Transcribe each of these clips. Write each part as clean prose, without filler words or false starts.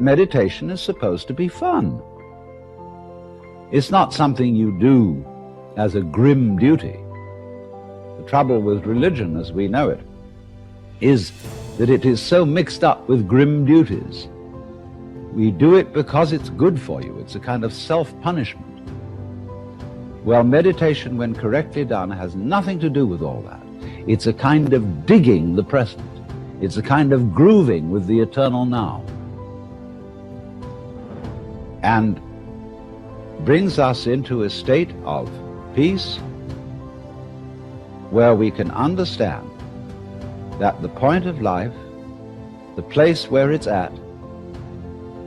meditation is supposed to be fun. It's not something you do as a grim duty. The trouble with religion as we know it is that it is so mixed up with grim duties. We do it because it's good for you. It's a kind of self-punishment. Well, meditation, when correctly done, has nothing to do with all that. It's a kind of digging the present. It's a kind of grooving with the eternal now. And brings us into a state of peace where we can understand that the point of life, the place where it's at,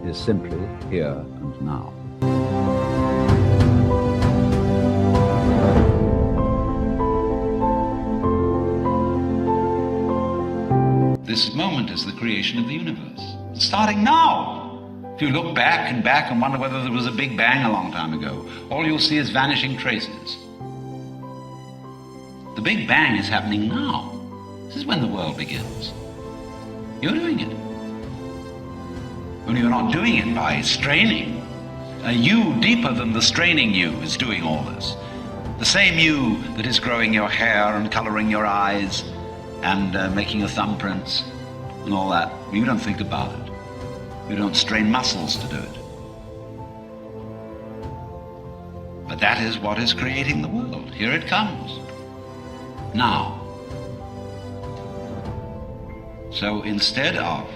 is simply here and now. This moment is the creation of the universe, starting now. If you look back and wonder whether there was a big bang a long time ago, all you'll see is vanishing traces. The big bang is happening now. This is when the world begins. You're doing it. Only you're not doing it by straining. A you deeper than the straining you is doing all this. The same you that is growing your hair and coloring your eyes and making your thumbprints and all that. You don't think about it. You don't strain muscles to do it. But that is what is creating the world. Here it comes. Now. So instead of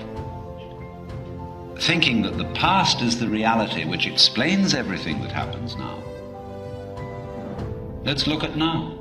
thinking that the past is the reality which explains everything that happens now, let's look at now.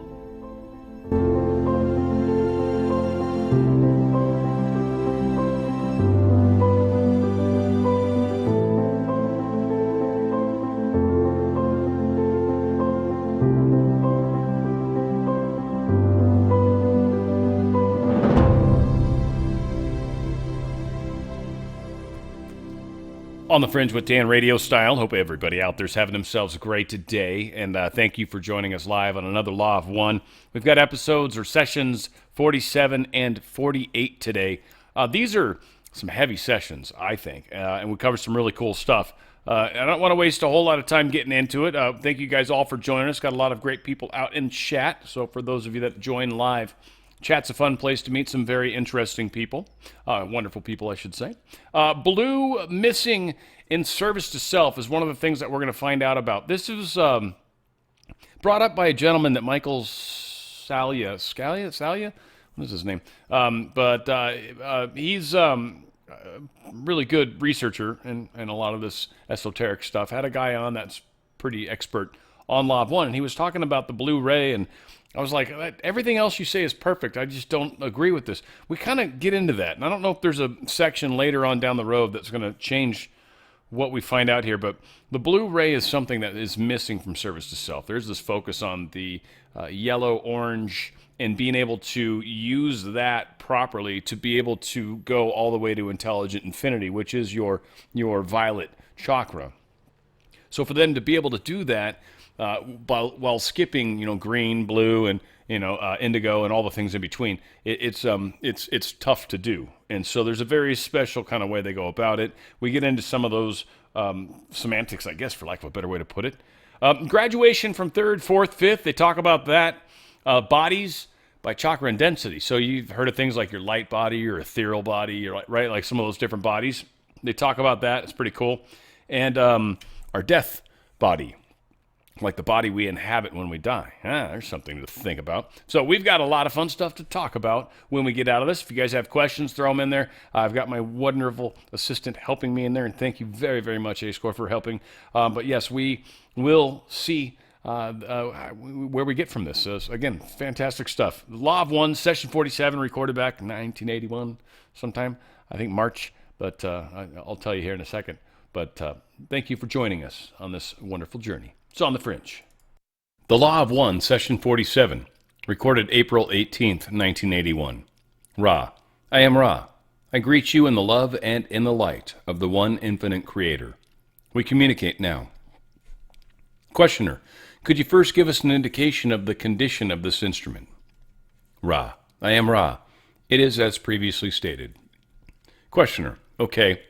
On the Fringe with Dan RadioStyle. Hope everybody out there's having themselves a great day, and thank you for joining us live on another Law of One. We've got episodes or sessions 47 and 48 today. These are some heavy sessions, I think, and we cover some really cool stuff. I don't want to waste a whole lot of time getting into it. Thank you guys all for joining us. Got a lot of great people out in chat, so for those of you that join live, chat's a fun place to meet some very interesting people. Wonderful people, I should say. Blue missing in service to self is one of the things that we're going to find out about. This is brought up by a gentleman that Michael Salia? What is his name? He's a really good researcher in a lot of this esoteric stuff. Had a guy on that's pretty expert on Law of One, and he was talking about the blue ray, and I was like, everything else you say is perfect. I just don't agree with this. We kind of get into that. And I don't know if there's a section later on down the road that's going to change what we find out here. But the blue ray is something that is missing from service to self. There's this focus on the yellow, orange, and being able to use that properly to be able to go all the way to intelligent infinity, which is your violet chakra. So for them to be able to do that, while skipping, green, blue, and indigo, and all the things in between, it's tough to do. And so there's a very special kind of way they go about it. We get into some of those semantics, I guess, for lack of a better way to put it. Graduation from third, fourth, fifth. They talk about that. Bodies by chakra and density. So you've heard of things like your light body, your ethereal body, right? Like some of those different bodies. They talk about that. It's pretty cool. And our death body, like the body we inhabit when we die. There's something to think about. So we've got a lot of fun stuff to talk about when we get out of this. If you guys have questions, throw them in there. I've got my wonderful assistant helping me in there, and thank you very, very much, A-Score, for helping. But yes, we will see where we get from this. So, again, fantastic stuff. Law of One, Session 47, recorded back in 1981 sometime, I think March, but I'll tell you here in a second. But thank you for joining us on this wonderful journey. It's on the Fringe. The Law of One, Session 47, recorded April 18th, 1981. Ra, I am Ra. I greet you in the love and in the light of the one infinite creator. We communicate now. Questioner, could you first give us an indication of the condition of this instrument? Ra, I am Ra. It is as previously stated. Questioner, okay.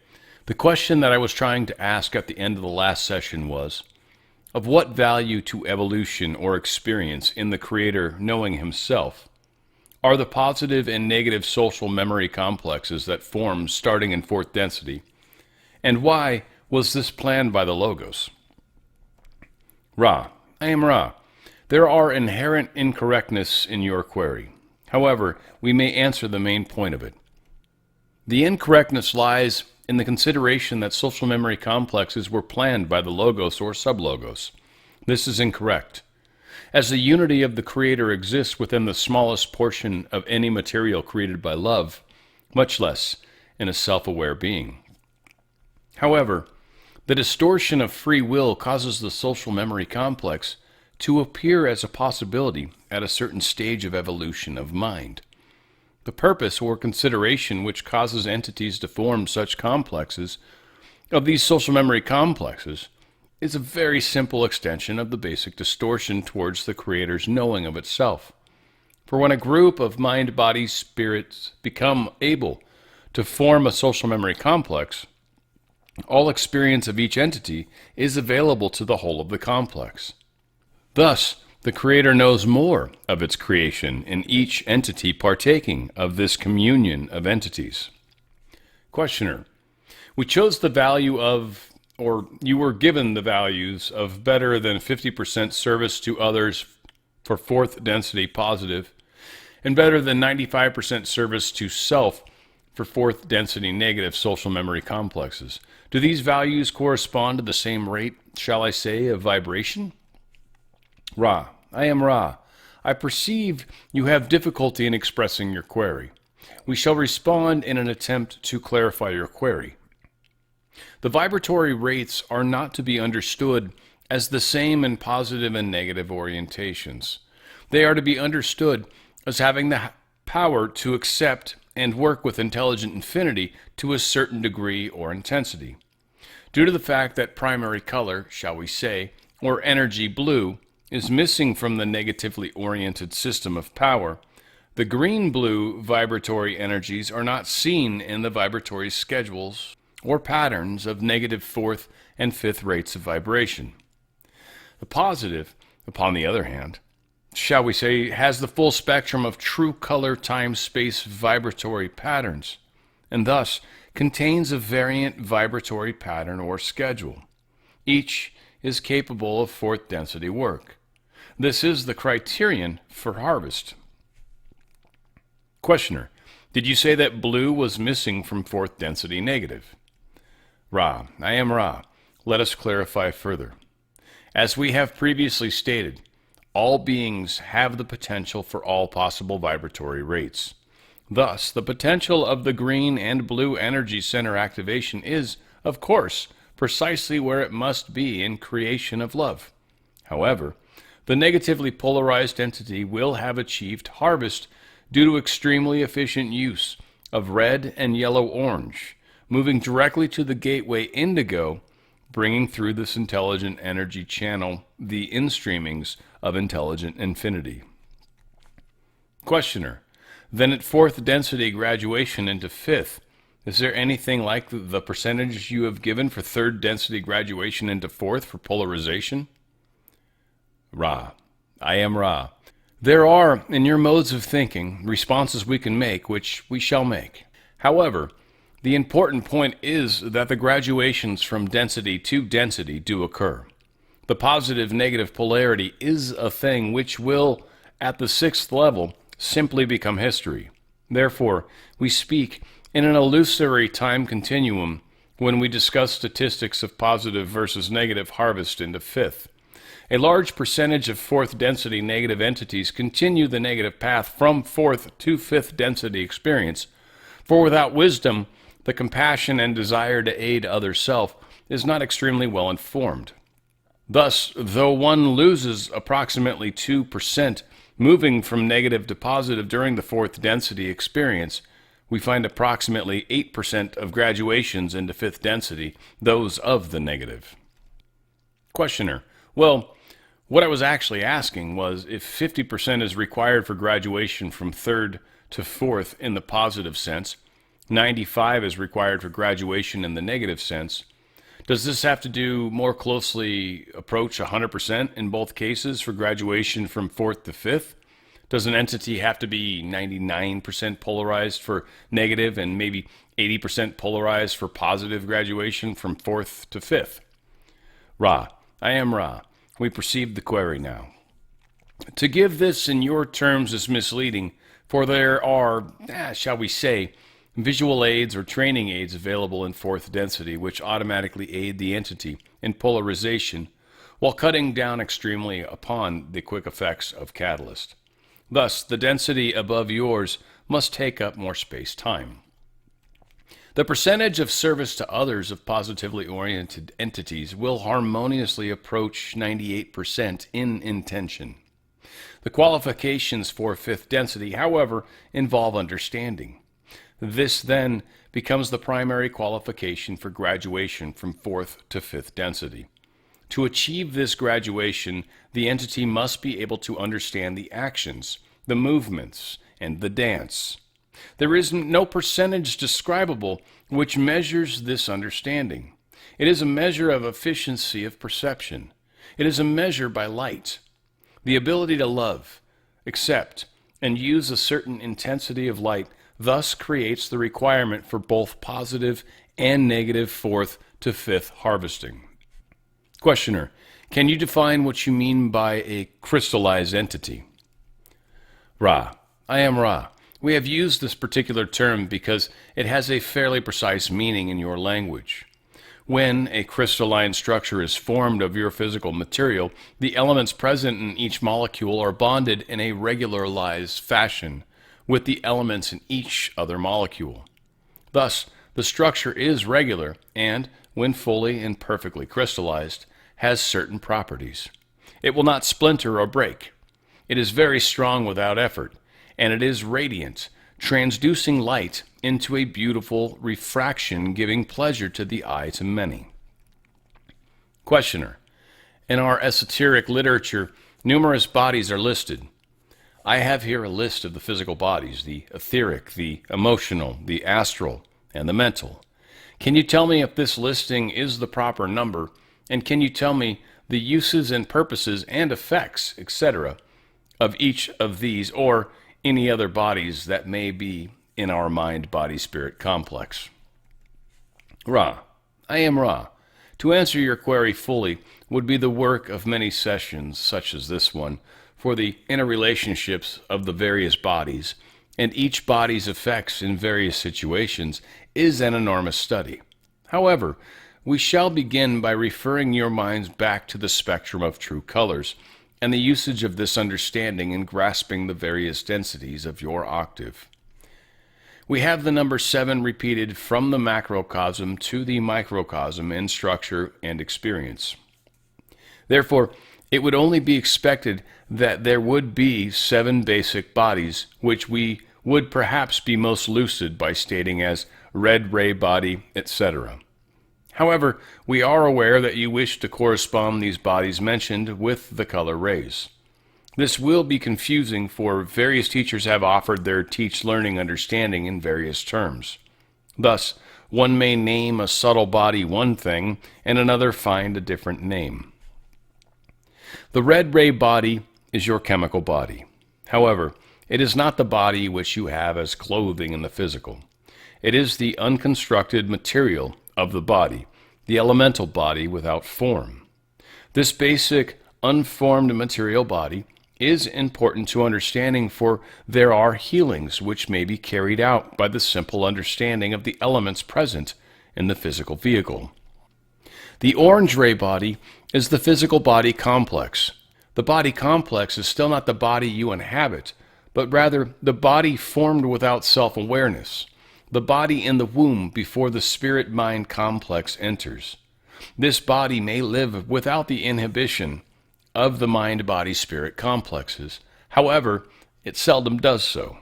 The question that I was trying to ask at the end of the last session was, of what value to evolution or experience in the Creator knowing Himself are the positive and negative social memory complexes that form starting in fourth density, and why was this planned by the Logos? Ra, I am Ra. There are inherent incorrectness in your query. However, we may answer the main point of it. The incorrectness lies in the consideration that social memory complexes were planned by the Logos or Sublogos. This is incorrect, as the unity of the Creator exists within the smallest portion of any material created by love, much less in a self-aware being. However, the distortion of free will causes the social memory complex to appear as a possibility at a certain stage of evolution of mind. The purpose or consideration which causes entities to form such complexes of these social memory complexes is a very simple extension of the basic distortion towards the Creator's knowing of itself. For when a group of mind, body, spirits become able to form a social memory complex, all experience of each entity is available to the whole of the complex. Thus, the Creator knows more of its creation in each entity partaking of this communion of entities. Questioner, we chose the value of, or you were given the values of better than 50% service to others for fourth density positive, and better than 95% service to self for fourth density negative social memory complexes. Do these values correspond to the same rate, shall I say, of vibration? Ra, I am Ra. I perceive you have difficulty in expressing your query. We shall respond in an attempt to clarify your query. The vibratory rates are not to be understood as the same in positive and negative orientations. They are to be understood as having the power to accept and work with intelligent infinity to a certain degree or intensity. Due to the fact that primary color, shall we say, or energy blue, is missing from the negatively oriented system of power, the green-blue vibratory energies are not seen in the vibratory schedules or patterns of negative fourth and fifth rates of vibration. The positive, upon the other hand, shall we say, has the full spectrum of true color time-space vibratory patterns, and thus contains a variant vibratory pattern or schedule. Each is capable of fourth density work. This is the criterion for harvest. Questioner, did you say that blue was missing from fourth density negative? Ra, I am Ra. Let us clarify further. As we have previously stated, all beings have the potential for all possible vibratory rates. Thus, the potential of the green and blue energy center activation is, of course, precisely where it must be in creation of love. However, the negatively polarized entity will have achieved harvest due to extremely efficient use of red and yellow-orange, moving directly to the gateway indigo, bringing through this intelligent energy channel the instreamings of intelligent infinity. Questioner, then at fourth density graduation into fifth, is there anything like the percentage you have given for third density graduation into fourth for polarization? Ra, I am Ra. There are, in your modes of thinking, responses we can make, which we shall make. However, the important point is that the graduations from density to density do occur. The positive-negative polarity is a thing which will, at the sixth level, simply become history. Therefore, we speak in an illusory time continuum when we discuss statistics of positive versus negative harvest into fifth. A large percentage of fourth density negative entities continue the negative path from fourth to fifth density experience, for without wisdom, the compassion and desire to aid other self is not extremely well informed. Thus, though one loses approximately 2% moving from negative to positive during the fourth density experience, we find approximately 8% of graduations into fifth density, those of the negative. Questioner, well, what I was actually asking was if 50% is required for graduation from third to fourth in the positive sense, 95 is required for graduation in the negative sense. Does this have to do more closely approach 100% in both cases for graduation from fourth to fifth? Does an entity have to be 99% polarized for negative and maybe 80% polarized for positive graduation from fourth to fifth? Ra, I am Ra. We perceive the query now. To give this in your terms is misleading, for there are, shall we say, visual aids or training aids available in fourth density which automatically aid the entity in polarization while cutting down extremely upon the quick effects of catalyst. Thus, the density above yours must take up more space-time. The percentage of service to others of positively oriented entities will harmoniously approach 98% in intention. The qualifications for fifth density, however, involve understanding. This then becomes the primary qualification for graduation from fourth to fifth density. To achieve this graduation, the entity must be able to understand the actions, the movements, and the dance. There is no percentage describable which measures this understanding. It is a measure of efficiency of perception. It is a measure by light. The ability to love, accept, and use a certain intensity of light thus creates the requirement for both positive and negative fourth to fifth harvesting. Questioner, can you define what you mean by a crystallized entity? Ra, I am Ra. We have used this particular term because it has a fairly precise meaning in your language. When a crystalline structure is formed of your physical material, the elements present in each molecule are bonded in a regularized fashion with the elements in each other molecule. Thus, the structure is regular and, when fully and perfectly crystallized, has certain properties. It will not splinter or break. It is very strong without effort, and it is radiant, transducing light into a beautiful refraction giving pleasure to the eye to many. Questioner, in our esoteric literature, numerous bodies are listed. I have here a list of the physical bodies, the etheric, the emotional, the astral, and the mental. Can you tell me if this listing is the proper number, and can you tell me the uses and purposes and effects, etc., of each of these or any other bodies that may be in our mind-body-spirit complex? Ra, I am Ra. To answer your query fully would be the work of many sessions, such as this one, for the interrelationships of the various bodies, and each body's effects in various situations is an enormous study. However, we shall begin by referring your minds back to the spectrum of true colors, and the usage of this understanding in grasping the various densities of your octave. We have the number 7 repeated from the macrocosm to the microcosm in structure and experience. Therefore, it would only be expected that there would be 7 basic bodies, which we would perhaps be most lucid by stating as red ray body, etc. However, we are aware that you wish to correspond these bodies mentioned with the color rays. This will be confusing, for various teachers have offered their teach-learning understanding in various terms. Thus, one may name a subtle body one thing, and another find a different name. The red ray body is your chemical body. However, it is not the body which you have as clothing in the physical. It is the unconstructed material of the body, the elemental body without form. This basic, unformed material body is important to understanding, for there are healings which may be carried out by the simple understanding of the elements present in the physical vehicle. The orange ray body is the physical body complex. The body complex is still not the body you inhabit, but rather the body formed without self-awareness, the body in the womb before the spirit-mind complex enters. This body may live without the inhibition of the mind-body-spirit complexes. However, it seldom does so.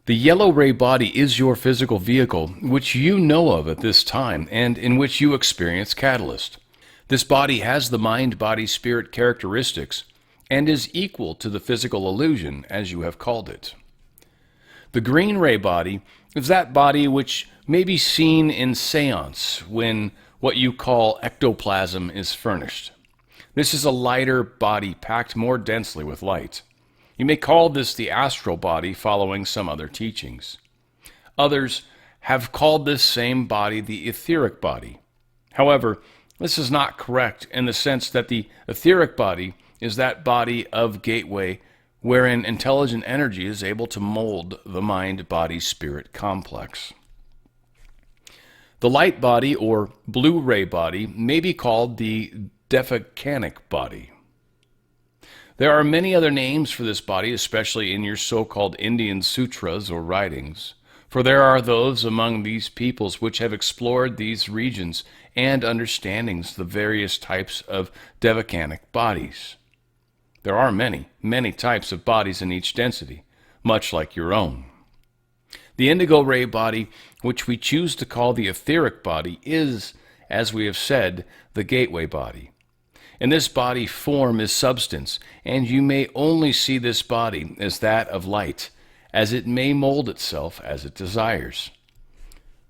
The yellow ray body is your physical vehicle, which you know of at this time, and in which you experience catalyst. This body has the mind-body-spirit characteristics, and is equal to the physical illusion, as you have called it. The green ray body is that body which may be seen in seance when what you call ectoplasm is furnished. This is a lighter body packed more densely with light. You may call this the astral body following some other teachings. Others have called this same body the etheric body. However, this is not correct in the sense that the etheric body is that body of gateway wherein intelligent energy is able to mold the mind-body-spirit complex. The light body or blue ray body may be called the devacanic body. There are many other names for this body, especially in your so-called Indian sutras or writings, for there are those among these peoples which have explored these regions and understandings the various types of devacanic bodies. There are many, many types of bodies in each density, much like your own. The indigo ray body, which we choose to call the etheric body, is, as we have said, the gateway body. In this body, form is substance, and you may only see this body as that of light, as it may mold itself as it desires.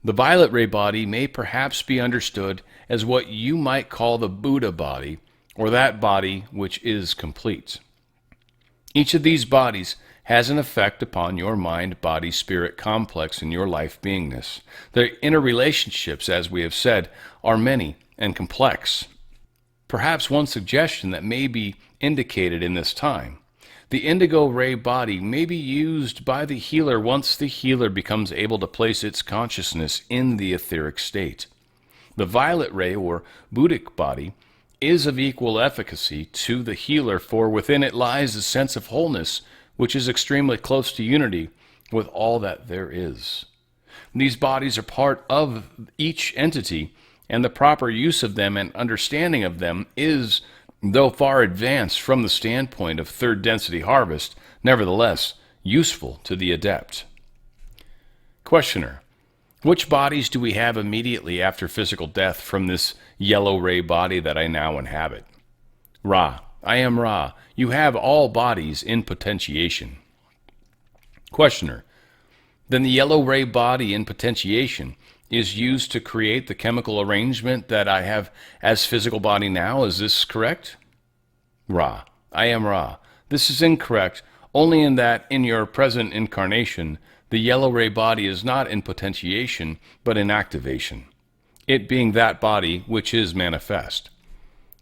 The violet ray body may perhaps be understood as what you might call the Buddha body, or that body which is complete. Each of these bodies has an effect upon your mind-body-spirit complex in your life beingness. Their interrelationships, as we have said, are many and complex. Perhaps one suggestion that may be indicated in this time. The indigo ray body may be used by the healer once the healer becomes able to place its consciousness in the etheric state. The violet ray or Buddhic body is of equal efficacy to the healer, for within it lies a sense of wholeness which is extremely close to unity with all that there is. These bodies are part of each entity, and the proper use of them and understanding of them is, though far advanced from the standpoint of third density harvest, nevertheless useful to the adept. Questioner: which bodies do we have immediately after physical death from this yellow ray body that I now inhabit? Ra: I am Ra. You have all bodies in potentiation. Questioner: then the yellow ray body in potentiation is used to create the chemical arrangement that I have as physical body now. Is this correct? Ra: I am Ra. This is incorrect only in that in your present incarnation, the yellow ray body is not in potentiation, but in activation, it being that body which is manifest.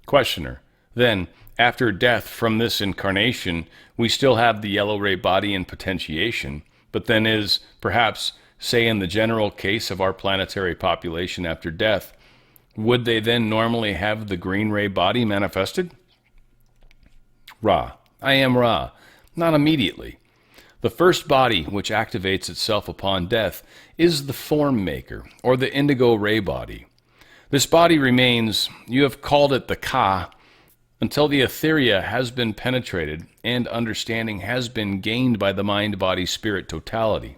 Questioner: then, after death from this incarnation, we still have the yellow ray body in potentiation, but then is, perhaps, say in the general case of our planetary population after death, would they then normally have the green ray body manifested? Ra: I am Ra. Not immediately. The first body which activates itself upon death is the form maker, or the indigo ray body. This body remains, you have called it the Ka, until the etheria has been penetrated and understanding has been gained by the mind-body-spirit totality.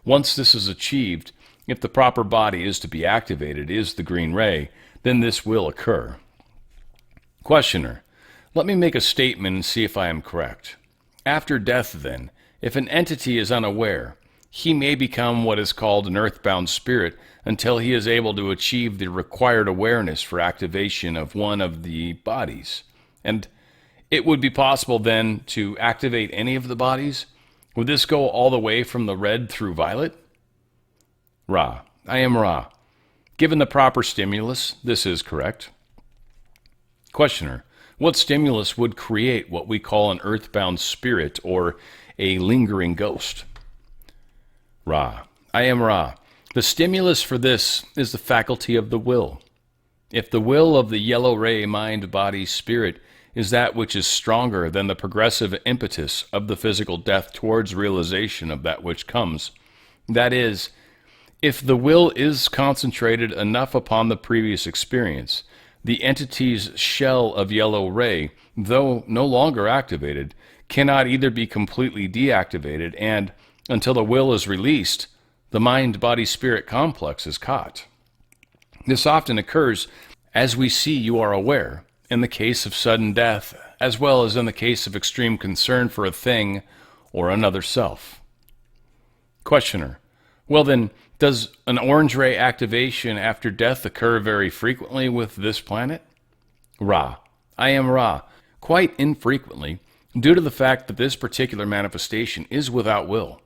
Once this is achieved, if the proper body is to be activated, is the green ray, then this will occur. Questioner: let me make a statement and see if I am correct. After death, then, if an entity is unaware, he may become what is called an earthbound spirit until he is able to achieve the required awareness for activation of one of the bodies. And it would be possible then to activate any of the bodies? Would this go all the way from the red through violet? Ra: I am Ra. Given the proper stimulus, this is correct. Questioner: what stimulus would create what we call an earthbound spirit or a lingering ghost? Ra: I am Ra. The stimulus for this is the faculty of the will. If the will of the yellow ray mind, body, spirit is that which is stronger than the progressive impetus of the physical death towards realization of that which comes, that is, if the will is concentrated enough upon the previous experience, the entity's shell of yellow ray, though no longer activated, cannot either be completely deactivated and, until the will is released, the mind-body-spirit complex is caught. This often occurs, as we see you are aware, in the case of sudden death, as well as in the case of extreme concern for a thing or another self. Questioner. Well then, does an orange ray activation after death occur very frequently with this planet? Ra. I am Ra. Quite infrequently, due to the fact that this particular manifestation is without will.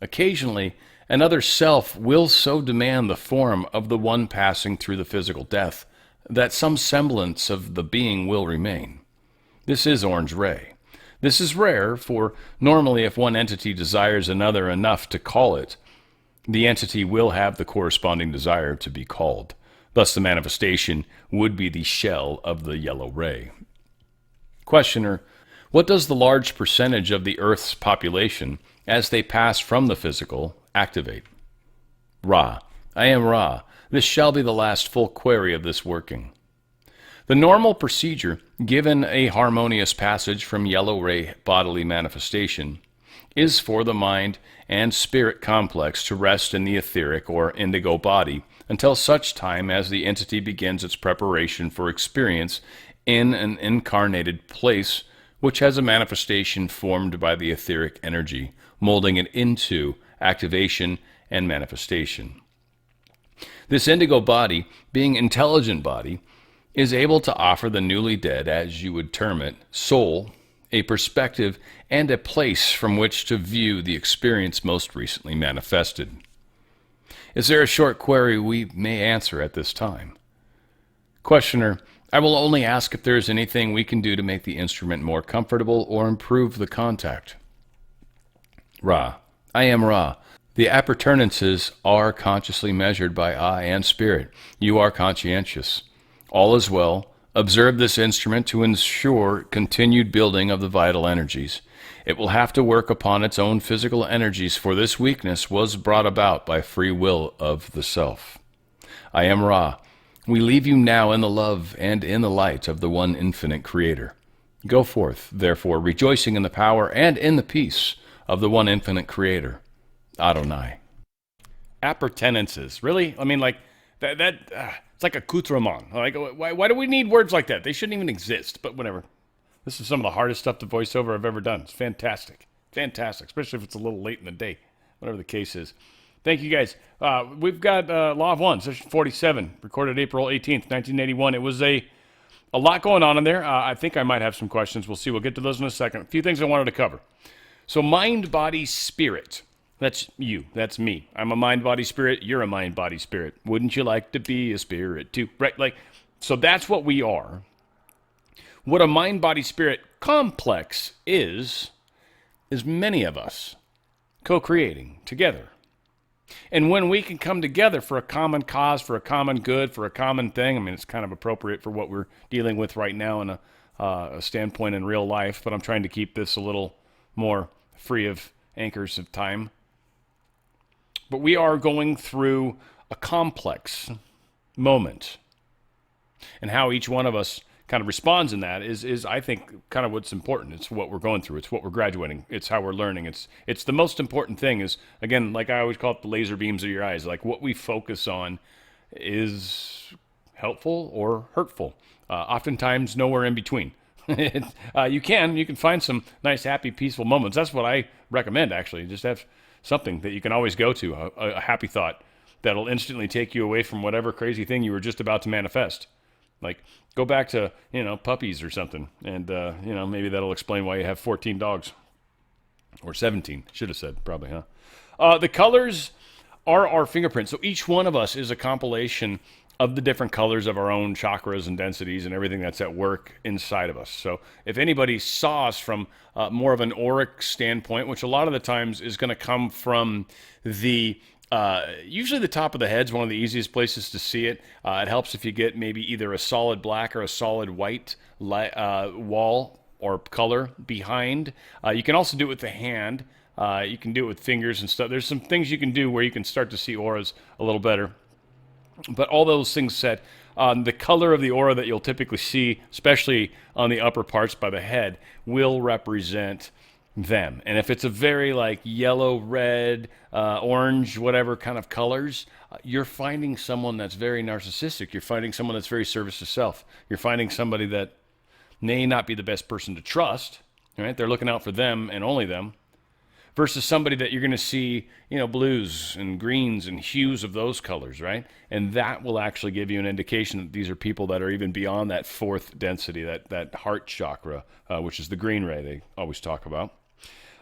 Occasionally, another self will so demand the form of the one passing through the physical death that some semblance of the being will remain. This is orange ray. This is rare, for normally if one entity desires another enough to call it, the entity will have the corresponding desire to be called. Thus the manifestation would be the shell of the yellow ray. Questioner. What does the large percentage of the Earth's population, as they pass from the physical, activate? Ra. I am Ra. This shall be the last full query of this working. The normal procedure, given a harmonious passage from yellow ray bodily manifestation, is for the mind and spirit complex to rest in the etheric or indigo body until such time as the entity begins its preparation for experience in an incarnated place which has a manifestation formed by the etheric energy, molding it into activation and manifestation. This indigo body, being intelligent body, is able to offer the newly dead, as you would term it, soul, a perspective and a place from which to view the experience most recently manifested. Is there a short query we may answer at this time? Questioner. I will only ask if there is anything we can do to make the instrument more comfortable or improve the contact. Ra. I am Ra. The appurtenances are consciously measured by eye and spirit. You are conscientious. All is well. Observe this instrument to ensure continued building of the vital energies. It will have to work upon its own physical energies, for this weakness was brought about by free will of the self. I am Ra. We leave you now in the love and in the light of the one infinite Creator. Go forth, therefore, rejoicing in the power and in the peace of the one infinite Creator, Adonai. Appurtenances. Really? I mean, like, it's like accoutrement. Like, why do we need words like that? They shouldn't even exist, but whatever. This is some of the hardest stuff to voice over I've ever done. It's fantastic. Fantastic, especially if it's a little late in the day, whatever the case is. Thank you, guys. We've got Law of One, session 47, recorded April 18th, 1981. It was a lot going on in there. I think I might have some questions. We'll see. We'll get to those in a second. A few things I wanted to cover. So mind, body, spirit. That's you. That's me. I'm a mind, body, spirit. You're a mind, body, spirit. Wouldn't you like to be a spirit too? Right? Like, so that's what we are. What a mind, body, spirit complex is many of us co-creating together. And when we can come together for a common cause, for a common good, for a common thing, I mean, it's kind of appropriate for what we're dealing with right now in a standpoint in real life, but I'm trying to keep this a little more free of anchors of time. But we are going through a complex moment. And how each one of us kind of responds in that is I think, kind of what's important. It's what we're going through. It's what we're graduating. It's how we're learning. It's the most important thing is, again, like I always call it the laser beams of your eyes. Like what we focus on is helpful or hurtful. Oftentimes nowhere in between. You can find some nice, happy, peaceful moments. That's what I recommend, actually. Just have something that you can always go to, a happy thought that'll instantly take you away from whatever crazy thing you were just about to manifest. Like, go back to, puppies or something, and, maybe that'll explain why you have 14 dogs. Or 17, should have said, probably, huh? The colors are our fingerprints. So each one of us is a compilation of the different colors of our own chakras and densities and everything that's at work inside of us. So if anybody saw us from more of an auric standpoint, which a lot of the times is going to come from the usually the top of the head is one of the easiest places to see it. It helps if you get maybe either a solid black or a solid white wall or color behind. You can also do it with the hand. You can do it with fingers and stuff. There's some things you can do where you can start to see auras a little better. But all those things said, the color of the aura that you'll typically see, especially on the upper parts by the head, will represent them. And if it's a very like yellow, red, orange, whatever kind of colors, you're finding someone that's very narcissistic. You're finding someone that's very service to self. You're finding somebody that may not be the best person to trust. Right? They're looking out for them and only them. versus somebody that you're going to see, blues and greens and hues of those colors, right? And that will actually give you an indication that these are people that are even beyond that fourth density, that heart chakra, which is the green ray they always talk about.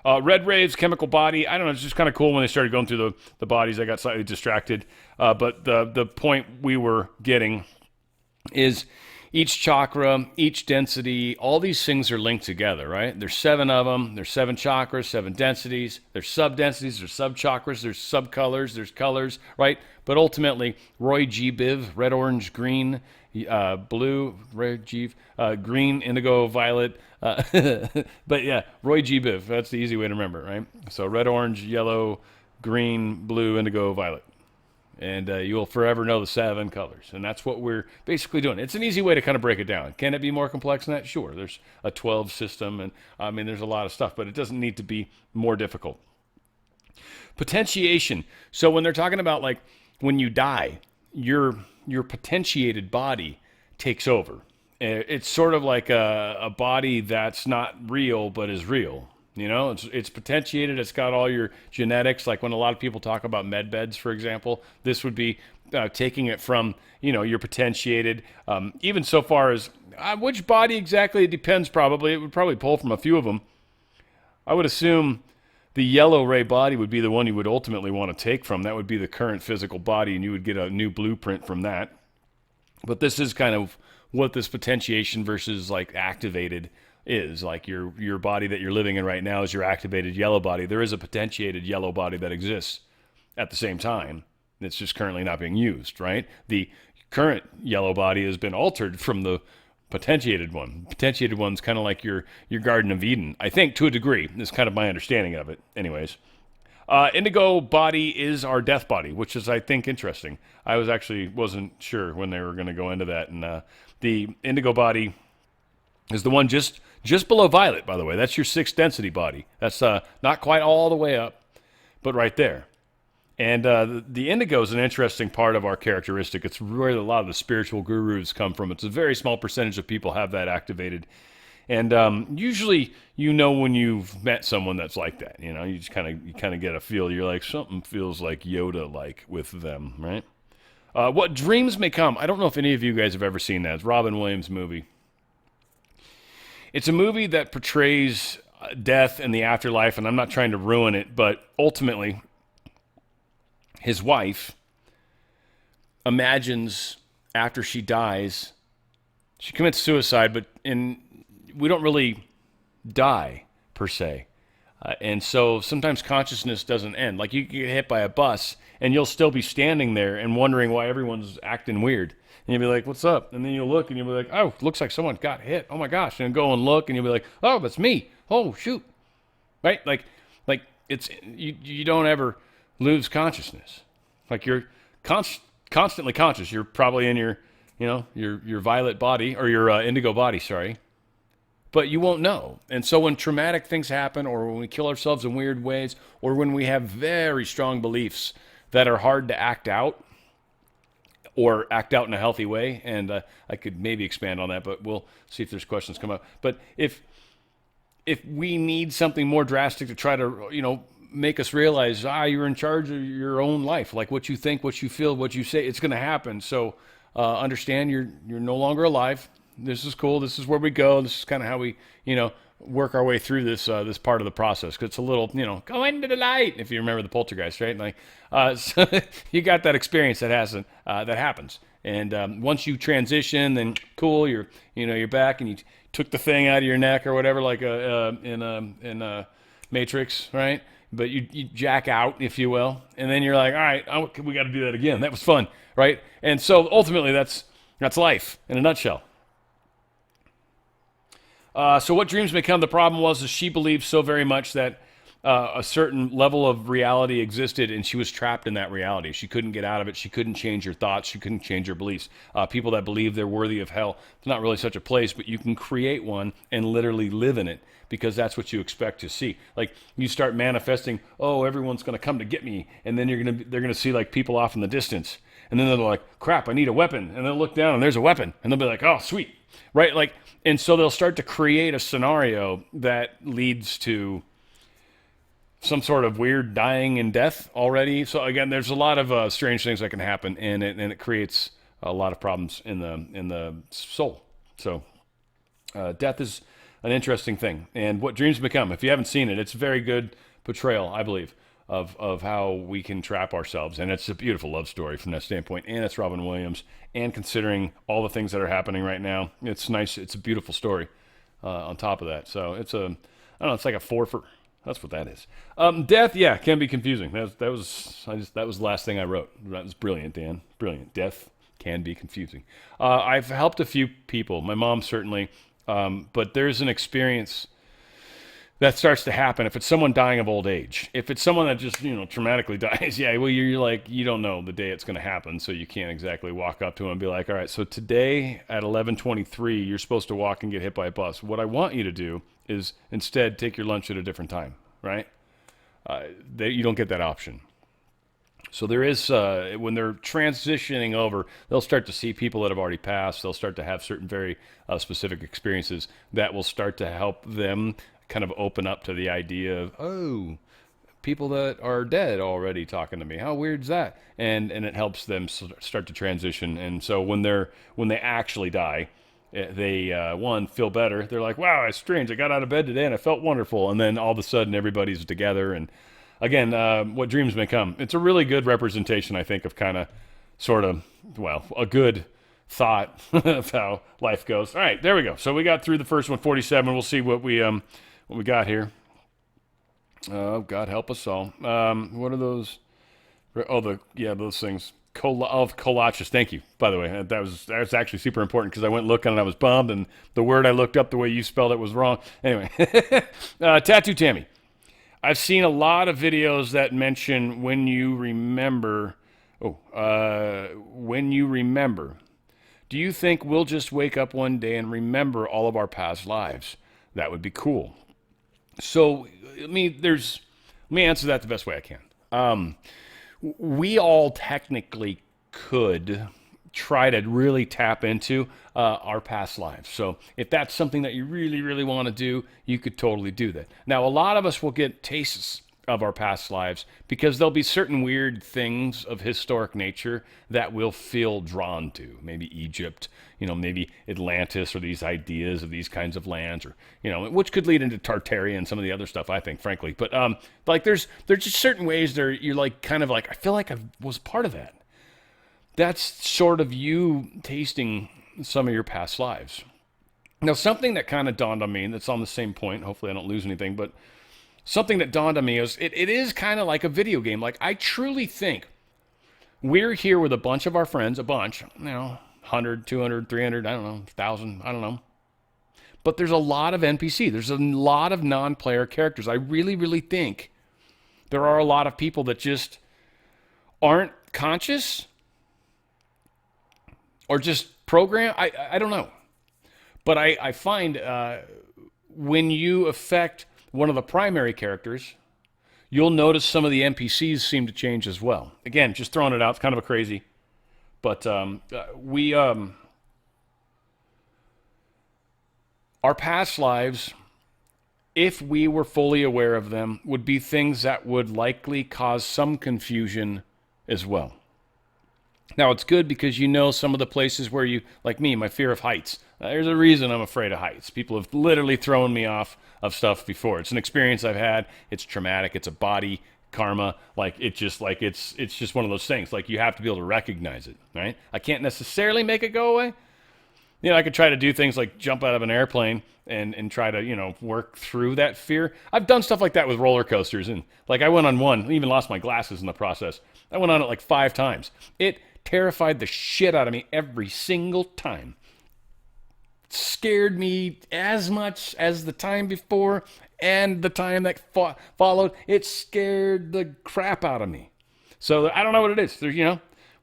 Red rays, chemical body. I don't know. It's just kind of cool when they started going through the bodies. I got slightly distracted. But the point we were getting is each chakra, each density, all these things are linked together, right? There's 7 of them. There's 7 chakras, 7 densities. There's sub-densities, there's sub-chakras, there's sub-colors, there's colors, right? But ultimately, Roy G. Biv, red, orange, green, blue, red, G, green, indigo, violet. But yeah, Roy G. Biv. That's the easy way to remember it, right? So red, orange, yellow, green, blue, indigo, violet. And you will forever know the 7 colors. And that's what we're basically doing. It's an easy way to kind of break it down. Can it be more complex than that? Sure. There's a 12 system, and I mean, there's a lot of stuff, but it doesn't need to be more difficult. Potentiation. So when they're talking about, like, when you die, your potentiated body takes over. It's sort of like a body that's not real, but is real. It's potentiated. It's got all your genetics. Like when a lot of people talk about med beds, for example, this would be taking it from, your potentiated, even so far as which body exactly, it depends probably. It would probably pull from a few of them. I would assume the yellow ray body would be the one you would ultimately want to take from. That would be the current physical body, and you would get a new blueprint from that. But this is kind of what this potentiation versus like activated is. Like your body that you're living in right now is your activated yellow body. There is a potentiated yellow body that exists at the same time. It's just currently not being used, right? The current yellow body has been altered from the potentiated one. Potentiated one's kind of like your Garden of Eden, I think, to a degree. Is kind of my understanding of it. Anyways. Indigo body is our death body, which is, I think, interesting. I wasn't sure when they were going to go into that. And the indigo body is the one just below violet, by the way. That's your 6th density body. That's not quite all the way up, but right there. And the indigo is an interesting part of our characteristic. It's where a lot of the spiritual gurus come from. It's a very small percentage of people have that activated. And usually, when you've met someone that's like that, you just kind of get a feel. You're like, something feels like Yoda-like with them, right? What dreams may come. I don't know if any of you guys have ever seen that. It's Robin Williams' movie. It's a movie that portrays death and the afterlife, and I'm not trying to ruin it, but ultimately, his wife imagines after she dies, she commits suicide, but we don't really die, per se. And so sometimes consciousness doesn't end. Like you get hit by a bus, and you'll still be standing there and wondering why everyone's acting weird. And you'll be like, what's up? And then you'll look, and you'll be like, oh, looks like someone got hit. Oh, my gosh. And go and look, and you'll be like, oh, that's me. Oh, shoot. Right? Like it's you don't ever lose consciousness. Like you're constantly conscious. You're probably in your violet body, or your indigo body, sorry. But you won't know. And so when traumatic things happen, or when we kill ourselves in weird ways, or when we have very strong beliefs that are hard to act out, or act out in a healthy way, and I could maybe expand on that, but we'll see if there's questions come up. But if we need something more drastic to try to, make us realize, you're in charge of your own life, like what you think, what you feel, what you say, it's going to happen. So understand you're no longer alive. This is cool. This is where we go. This is kind of how we, work our way through this part of the process. Cause it's a little, go into the light. If you remember the Poltergeist, right? Like, so you got that experience that happens. And once you transition, then cool. You're back, and you took the thing out of your neck or whatever, like in Matrix, right? But you jack out, if you will, and then you're like, all right, we got to do that again. That was fun, right? And so ultimately, that's life in a nutshell. So what dreams may come, the problem was that she believed so very much that a certain level of reality existed, and she was trapped in that reality. She couldn't get out of it. She couldn't change her thoughts. She couldn't change her beliefs. People that believe they're worthy of hell, it's not really such a place, but you can create one and literally live in it, because that's what you expect to see. Like you start manifesting, oh, everyone's going to come to get me, and then they're going to see like people off in the distance, and then they're like, crap, I need a weapon, and they'll look down and there's a weapon, and they'll be like, oh, sweet, right? Like, and so they'll start to create a scenario that leads to some sort of weird dying and death already. So again, there's a lot of strange things that can happen, and it creates a lot of problems in the soul. So death is an interesting thing, and what dreams become. If you haven't seen it, it's a very good portrayal, I believe, of how we can trap ourselves, and it's a beautiful love story from that standpoint. And it's Robin Williams, and considering all the things that are happening right now, it's nice. It's a beautiful story on top of that. So it's I don't know. It's like a 4 for. That's what that is. Death, yeah, can be confusing. That was the last thing I wrote. That was brilliant, Dan. Brilliant. Death can be confusing. I've helped a few people. My mom certainly, but there's an experience that starts to happen if it's someone dying of old age. If it's someone that just traumatically dies, yeah, well you're like you don't know the day it's going to happen, so you can't exactly walk up to them and be like, all right, so today at 11:23 you're supposed to walk and get hit by a bus. What I want you to do is instead take your lunch at a different time, right? You don't get that option. So there is, when they're transitioning over, they'll start to see people that have already passed. They'll start to have certain very specific experiences that will start to help them kind of open up to the idea of, oh, people that are dead already talking to me. How weird is that? And it helps them start to transition. And so when they actually die, they feel better. They're like, wow, it's strange. I got out of bed today and I felt wonderful. And then all of a sudden everybody's together. And again, what dreams may come. It's a really good representation, I think, of kind of sort of, well, a good thought of how life goes. All right, there we go. So we got through the first one, 47. We'll see what we got here. Oh, God help us all. What are those? Oh, those things. Collages. Thank you, by the way. That's actually super important because I went looking and I was bummed, and the word I looked up the way you spelled it was wrong. Anyway, Tattoo Tammy. I've seen a lot of videos that mention when you remember. When you remember. Do you think we'll just wake up one day and remember all of our past lives? That would be cool. So, let me answer that the best way I can. We all technically could try to really tap into our past lives. So if that's something that you really, really want to do, you could totally do that. Now, a lot of us will get tastes of our past lives because there'll be certain weird things of historic nature that we'll feel drawn to. Maybe Egypt, maybe Atlantis, or these ideas of these kinds of lands, or which could lead into Tartaria and some of the other stuff, I think, frankly. But like there's just certain ways there you're like kind of like, I feel like I was part of that. That's sort of you tasting some of your past lives. Now, something that kind of dawned on me, and that's on the same point, hopefully I don't lose anything, but something that dawned on me is it is kind of like a video game. Like, I truly think we're here with a bunch of our friends, 100, 200, 300, I don't know, 1,000, I don't know. But there's a lot of NPC. There's a lot of non-player characters. I really, really think there are a lot of people that just aren't conscious or just programmed. I don't know. But I find when you affect one of the primary characters, you'll notice some of the NPCs seem to change as well. Again, just throwing it out. It's kind of a crazy. But our past lives, if we were fully aware of them, would be things that would likely cause some confusion as well. Now, it's good because some of the places where you, like me, my fear of heights. There's a reason I'm afraid of heights. People have literally thrown me off of stuff before. It's an experience I've had. It's traumatic. It's a body karma. It's just one of those things. Like, you have to be able to recognize it, right? I can't necessarily make it go away. I could try to do things like jump out of an airplane and try to, work through that fear. I've done stuff like that with roller coasters. And like, I went on one, even lost my glasses in the process. I went on it like 5 times. It terrified the shit out of me every single time. It scared me as much as the time before and the time that followed. It scared the crap out of me. So I don't know what it is. There's,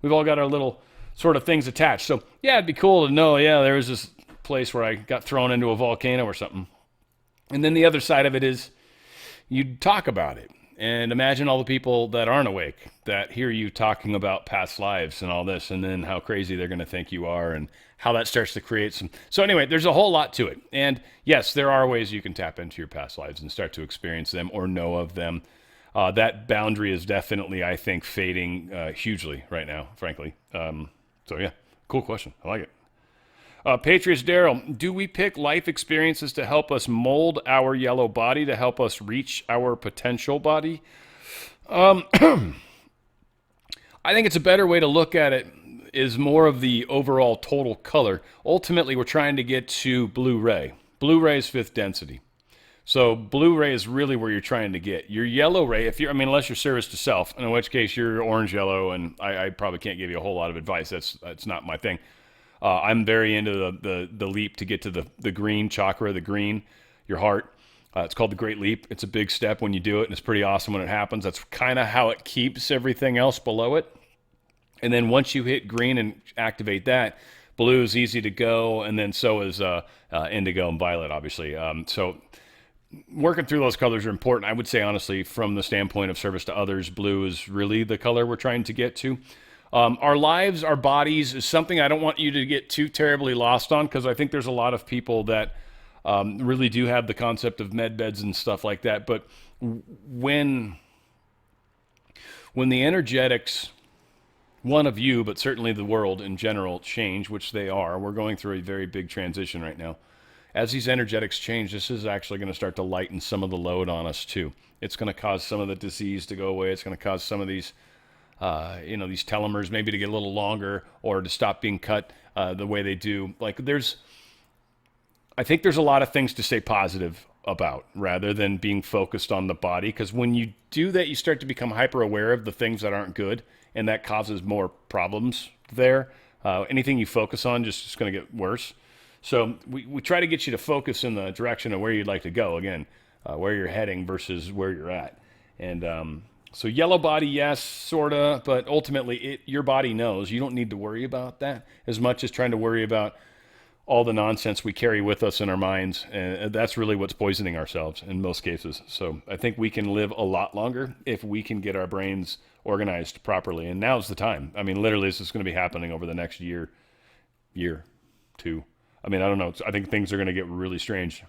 we've all got our little sort of things attached. So yeah, it'd be cool to know, there was this place where I got thrown into a volcano or something. And then the other side of it is you talk about it. And imagine all the people that aren't awake that hear you talking about past lives and all this, and then how crazy they're going to think you are and how that starts to create some. So anyway, there's a whole lot to it. And yes, there are ways you can tap into your past lives and start to experience them or know of them. that boundary is definitely, I think, fading hugely right now, frankly. So yeah, cool question. I like it. Patriots Daryl, do we pick life experiences to help us mold our yellow body, to help us reach our potential body? I think it's a better way to look at it is more of the overall total color. Ultimately, we're trying to get to Blu-ray. Blu-ray is fifth density. So Blu-ray is really where you're trying to get. Your yellow ray, unless you're service to self, in which case you're orange yellow, and I probably can't give you a whole lot of advice. That's not my thing. I'm very into the leap to get to the green chakra, the green, your heart. It's called the Great Leap. It's a big step when you do it, and it's pretty awesome when it happens. That's kind of how it keeps everything else below it. And then once you hit green and activate that, blue is easy to go, and then so is indigo and violet, obviously. So working through those colors are important. I would say, honestly, from the standpoint of service to others, blue is really the color we're trying to get to. Our lives, our bodies is something I don't want you to get too terribly lost on, because I think there's a lot of people that really do have the concept of med beds and stuff like that. But when the energetics, one of you, but certainly the world in general, change, which they are, we're going through a very big transition right now. As these energetics change, this is actually going to start to lighten some of the load on us too. It's going to cause some of the disease to go away. It's going to cause some of these, these telomeres maybe to get a little longer, or to stop being cut the way they do. I think there's a lot of things to stay positive about rather than being focused on the body. Because when you do that, you start to become hyper aware of the things that aren't good, and that causes more problems there. Anything you focus on just is going to get worse. So we try to get you to focus in the direction of where you'd like to go, again, where you're heading versus where you're at. And so yellow body, yes, sort of, but ultimately your body knows. You don't need to worry about that as much as trying to worry about all the nonsense we carry with us in our minds. And that's really what's poisoning ourselves in most cases. So I think we can live a lot longer if we can get our brains organized properly. And now's the time. I mean, literally, this is going to be happening over the next year, two. I mean, I don't know. I think things are going to get really strange.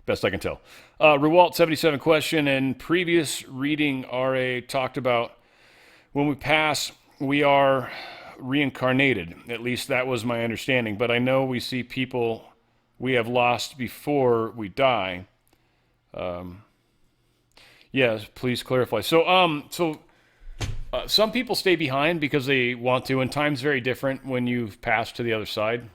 Best I can tell. Rewalt 77 question. In previous reading, RA talked about when we pass, we are reincarnated. At least that was my understanding. But I know we see people we have lost before we die. Yes, please clarify. So some people stay behind because they want to, and time's very different when you've passed to the other side.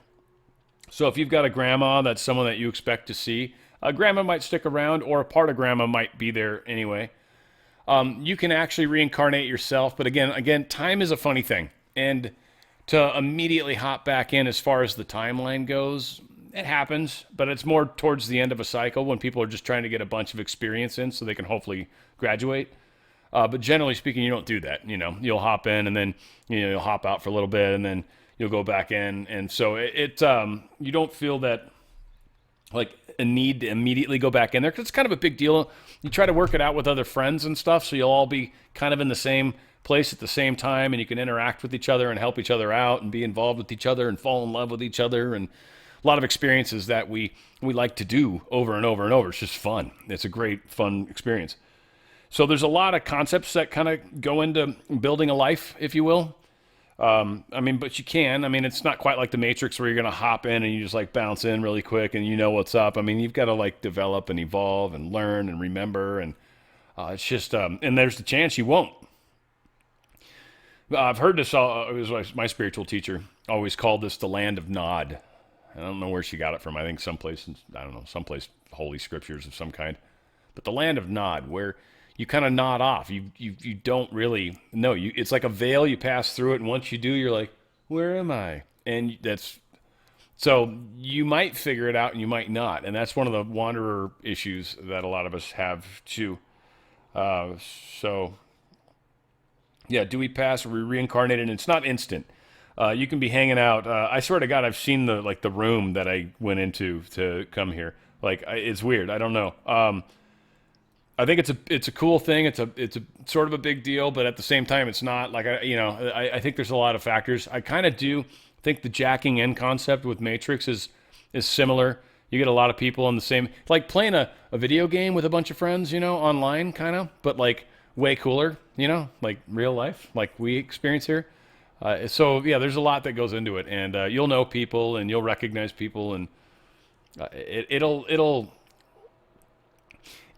So if you've got a grandma that's someone that you expect to see, a grandma might stick around, or a part of grandma might be there anyway. You can actually reincarnate yourself, but again, time is a funny thing. And to immediately hop back in as far as the timeline goes, it happens, but it's more towards the end of a cycle when people are just trying to get a bunch of experience in so they can hopefully graduate. But generally speaking, you don't do that. You'll hop in, and then you'll hop out for a little bit, and then you'll go back in. And so you don't feel that like a need to immediately go back in there, because it's kind of a big deal. You try to work it out with other friends and stuff, so you'll all be kind of in the same place at the same time, and you can interact with each other and help each other out and be involved with each other and fall in love with each other, and a lot of experiences that we like to do over and over and over. It's just fun. It's a great, fun experience. So there's a lot of concepts that kind of go into building a life, if you will. But you can. It's not quite like the Matrix where you're going to hop in and you just like bounce in really quick and you know what's up. You've got to like develop and evolve and learn and remember. And it's just, and there's the chance you won't. I've heard this, it was my spiritual teacher always called this the land of Nod. I don't know where she got it from. I think someplace holy scriptures of some kind. But the land of Nod, where you kind of nod off. You don't really know. It's like a veil. You pass through it, and once you do, you're like, where am I? And so you might figure it out, and you might not. And that's one of the wanderer issues that a lot of us have too. Do we pass? Are we reincarnated? And it's not instant. You can be hanging out. I swear to God, I've seen the room that I went into to come here. It's weird. I don't know. I think it's a cool thing. It's a sort of a big deal, but at the same time, it's not. I think there's a lot of factors. I kind of do think the jacking in concept with Matrix is similar. You get a lot of people in the same, like playing a video game with a bunch of friends, online kind of, but like way cooler, like real life, like we experience here. So yeah, there's a lot that goes into it, and you'll know people, and you'll recognize people, and it'll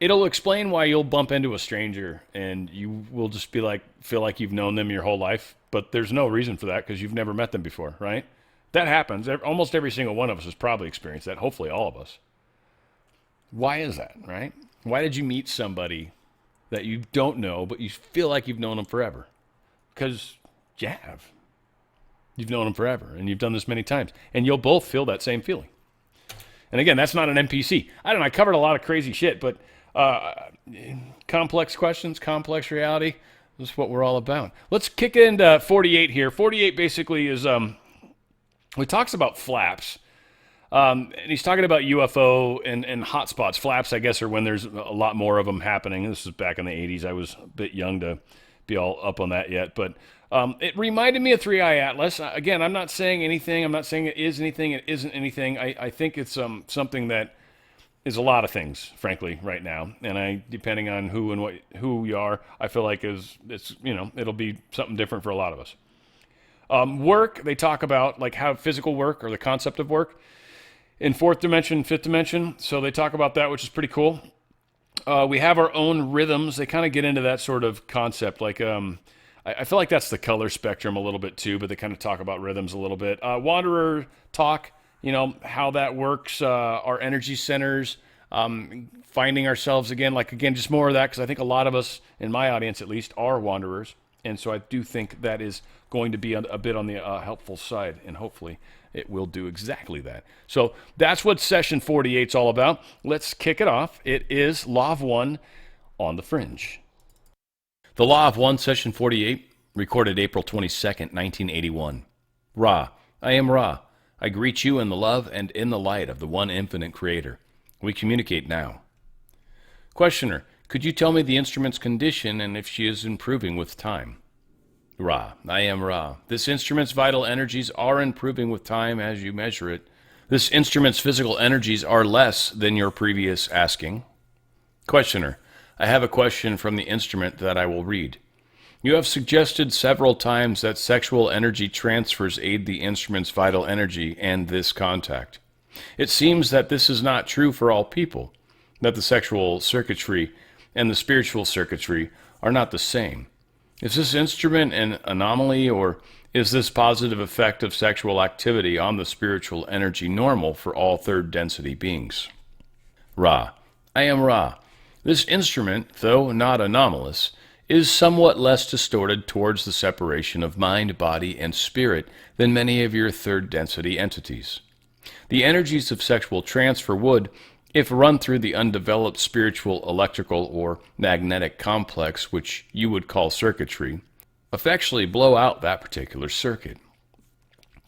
explain why you'll bump into a stranger, and you will just be like, feel like you've known them your whole life, but there's no reason for that because you've never met them before, right? That happens. Almost every single one of us has probably experienced that. Hopefully, all of us. Why is that, right? Why did you meet somebody that you don't know, but you feel like you've known them forever? Because you have. You've known them forever, and you've done this many times, and you'll both feel that same feeling. And again, that's not an NPC. I don't know. I covered a lot of crazy shit, but complex questions, complex reality. This is what we're all about. Let's kick into 48 here. 48 basically is he talks about flaps. And he's talking about UFO and hotspots. Flaps, I guess, are when there's a lot more of them happening. This is back in the 80s. I was a bit young to be all up on that yet. But it reminded me of 3-Eye Atlas. Again, I'm not saying anything. I'm not saying it is anything. It isn't anything. I think it's something that is a lot of things, frankly, right now. And depending on who you are, I feel like it'll be something different for a lot of us. Work, they talk about like how physical work or the concept of work in fourth dimension, fifth dimension. So they talk about that, which is pretty cool. We have our own rhythms. They kind of get into that sort of concept. Like, I feel like that's the color spectrum a little bit too, but they kind of talk about rhythms a little bit. Wanderer talk, how that works, our energy centers, finding ourselves again, just more of that, because I think a lot of us, in my audience at least, are wanderers. And so I do think that is going to be a bit on the helpful side, and hopefully it will do exactly that. So that's what session 48 is all about. Let's kick it off. It is Law of One on the Fringe. The Law of One, session 48, recorded April 22nd, 1981. Ra, I am Ra. I greet you in the love and in the light of the one infinite creator. We communicate now. Questioner, could you tell me the instrument's condition and if she is improving with time? Ra, I am Ra. This instrument's vital energies are improving with time as you measure it. This instrument's physical energies are less than your previous asking. Questioner, I have a question from the instrument that I will read. You have suggested several times that sexual energy transfers aid the instrument's vital energy and this contact. It seems that this is not true for all people, that the sexual circuitry and the spiritual circuitry are not the same. Is this instrument an anomaly, or is this positive effect of sexual activity on the spiritual energy normal for all third density beings? Ra, I am Ra. This instrument, though not anomalous, is somewhat less distorted towards the separation of mind, body, and spirit than many of your third density entities. The energies of sexual transfer would, if run through the undeveloped spiritual, electrical, or magnetic complex, which you would call circuitry, effectually blow out that particular circuit.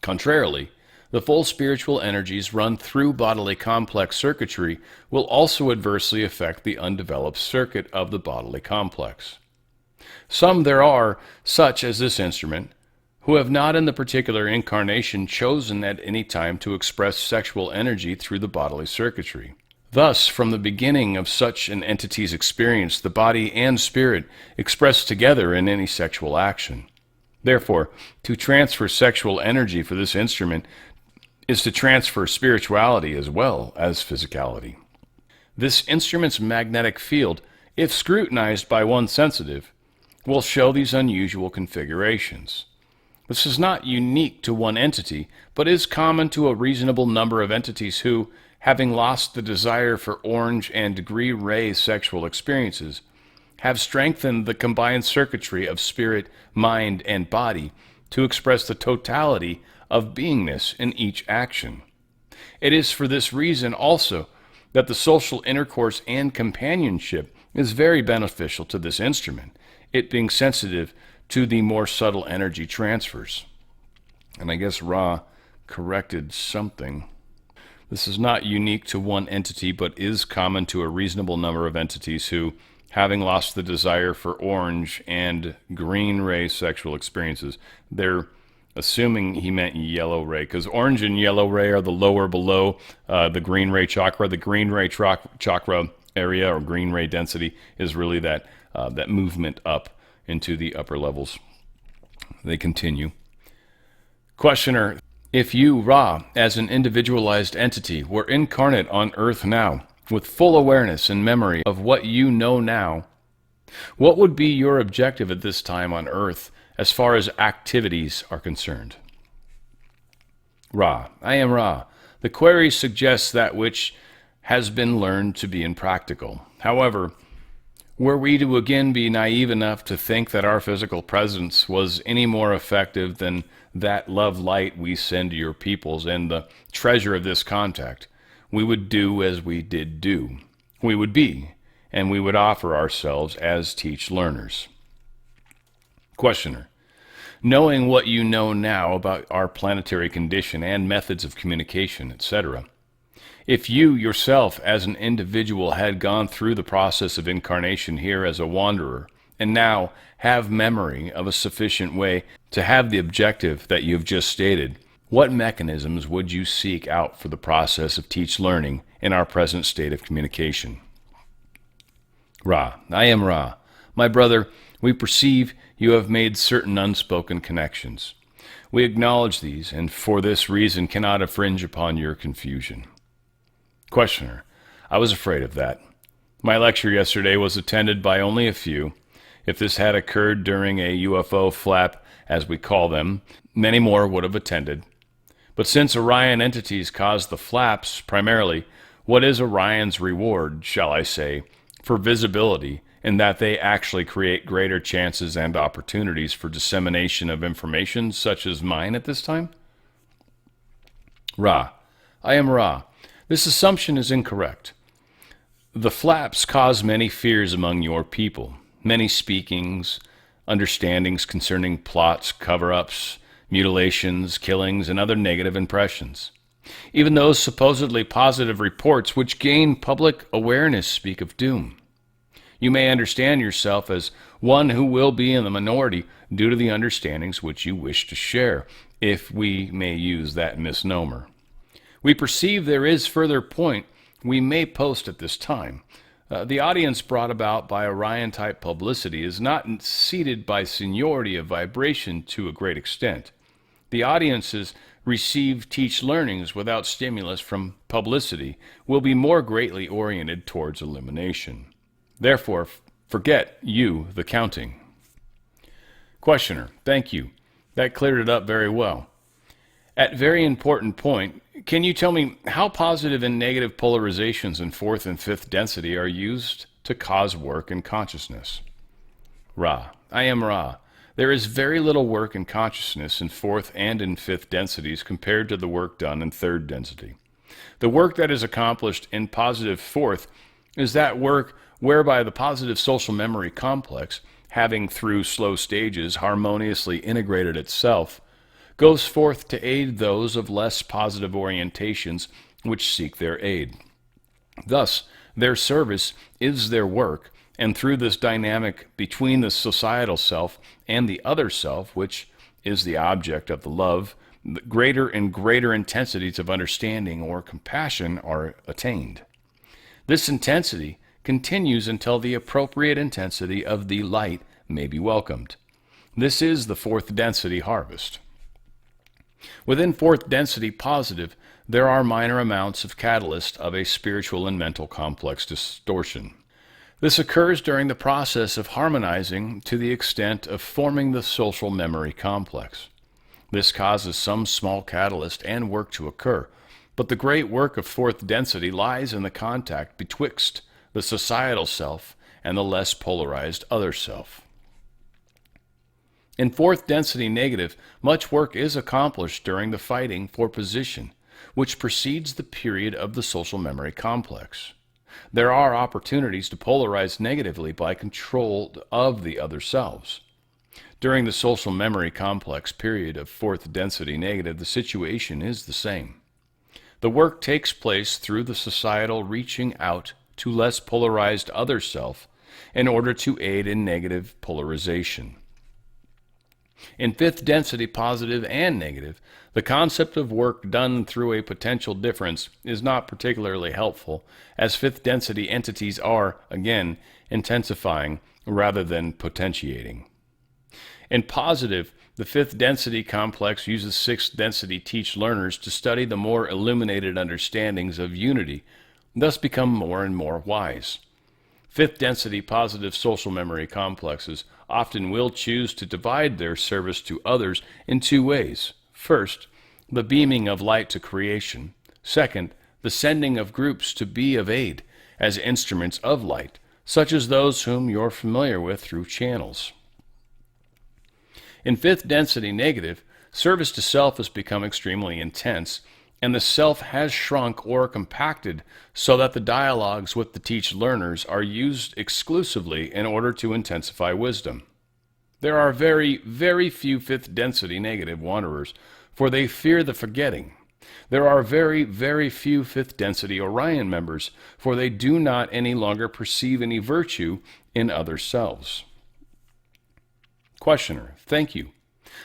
Contrarily, the full spiritual energies run through bodily complex circuitry will also adversely affect the undeveloped circuit of the bodily complex. Some there are, such as this instrument, who have not in the particular incarnation chosen at any time to express sexual energy through the bodily circuitry. Thus, from the beginning of such an entity's experience, the body and spirit express together in any sexual action. Therefore, to transfer sexual energy for this instrument is to transfer spirituality as well as physicality. This instrument's magnetic field, if scrutinized by one sensitive, will show these unusual configurations. This is not unique to one entity, but is common to a reasonable number of entities who, having lost the desire for orange and degree ray sexual experiences, have strengthened the combined circuitry of spirit, mind, and body to express the totality of beingness in each action. It is for this reason also that the social intercourse and companionship is very beneficial to this instrument, it being sensitive to the more subtle energy transfers. And I guess Ra corrected something. This is not unique to one entity, but is common to a reasonable number of entities who, having lost the desire for orange and green ray sexual experiences, their assuming he meant yellow ray, because orange and yellow ray are the lower below the green ray chakra. The green ray chakra area, or green ray density, is really that movement up into the upper levels. They continue. Questioner, if you, Ra, as an individualized entity, were incarnate on Earth now, with full awareness and memory of what you know now, what would be your objective at this time on Earth as far as activities are concerned? Ra, I am Ra. The query suggests that which has been learned to be impractical. However, were we to again be naive enough to think that our physical presence was any more effective than that love light we send to your peoples and the treasure of this contact, we would do as we did do. We would be, and we would offer ourselves as teach learners. Questioner, knowing what you know now about our planetary condition and methods of communication, etc., if you yourself as an individual had gone through the process of incarnation here as a wanderer, and now have memory of a sufficient way to have the objective that you have just stated, what mechanisms would you seek out for the process of teach learning in our present state of communication? Ra, I am Ra. My brother, we perceive you have made certain unspoken connections. We acknowledge these, and for this reason cannot infringe upon your confusion. Questioner, I was afraid of that. My lecture yesterday was attended by only a few. If this had occurred during a UFO flap, as we call them, many more would have attended. But since Orion entities cause the flaps primarily, what is Orion's reward, shall I say, for visibility, in that they actually create greater chances and opportunities for dissemination of information such as mine at this time? Ra, I am Ra. This assumption is incorrect. The flaps cause many fears among your people, many speakings, understandings concerning plots, cover-ups, mutilations, killings, and other negative impressions. Even those supposedly positive reports which gain public awareness speak of doom. You may understand yourself as one who will be in the minority due to the understandings which you wish to share, if we may use that misnomer. We perceive there is further point we may post at this time. The audience brought about by Orion-type publicity is not seated by seniority of vibration to a great extent. The audiences receive teach learnings without stimulus from publicity will be more greatly oriented towards elimination. Therefore, forget you the counting. Questioner, thank you. That cleared it up very well. At very important point, can you tell me how positive and negative polarizations in fourth and fifth density are used to cause work in consciousness? Ra, I am Ra. There is very little work in consciousness in fourth and in fifth densities compared to the work done in third density. The work that is accomplished in positive fourth is that work whereby the positive social memory complex, having through slow stages harmoniously integrated itself, goes forth to aid those of less positive orientations which seek their aid. Thus, their service is their work, and through this dynamic between the societal self and the other self, which is the object of the love, the greater and greater intensities of understanding or compassion are attained. This intensity continues until the appropriate intensity of the light may be welcomed. This is the fourth density harvest. Within fourth density positive, there are minor amounts of catalyst of a spiritual and mental complex distortion. This occurs during the process of harmonizing to the extent of forming the social memory complex. This causes some small catalyst and work to occur, but the great work of fourth density lies in the contact betwixt the societal self and the less polarized other self. In fourth density negative, much work is accomplished during the fighting for position, which precedes the period of the social memory complex. There are opportunities to polarize negatively by control of the other selves. During the social memory complex period of fourth density negative, the situation is the same. The work takes place through the societal reaching out to less polarized other self in order to aid in negative polarization. In fifth density positive and negative, the concept of work done through a potential difference is not particularly helpful, as fifth density entities are, again, intensifying rather than potentiating. In positive, the fifth density complex uses sixth density teach learners to study the more illuminated understandings of unity, thus become more and more wise. Fifth density positive social memory complexes often will choose to divide their service to others in two ways. First, the beaming of light to creation. Second, the sending of groups to be of aid as instruments of light, such as those whom you're familiar with through channels. In fifth density negative, service to self has become extremely intense, and the self has shrunk or compacted so that the dialogues with the teach learners are used exclusively in order to intensify wisdom. There are very, very few fifth density negative wanderers, for they fear the forgetting. There are very, very few fifth density Orion members, for they do not any longer perceive any virtue in other selves. Questioner, thank you.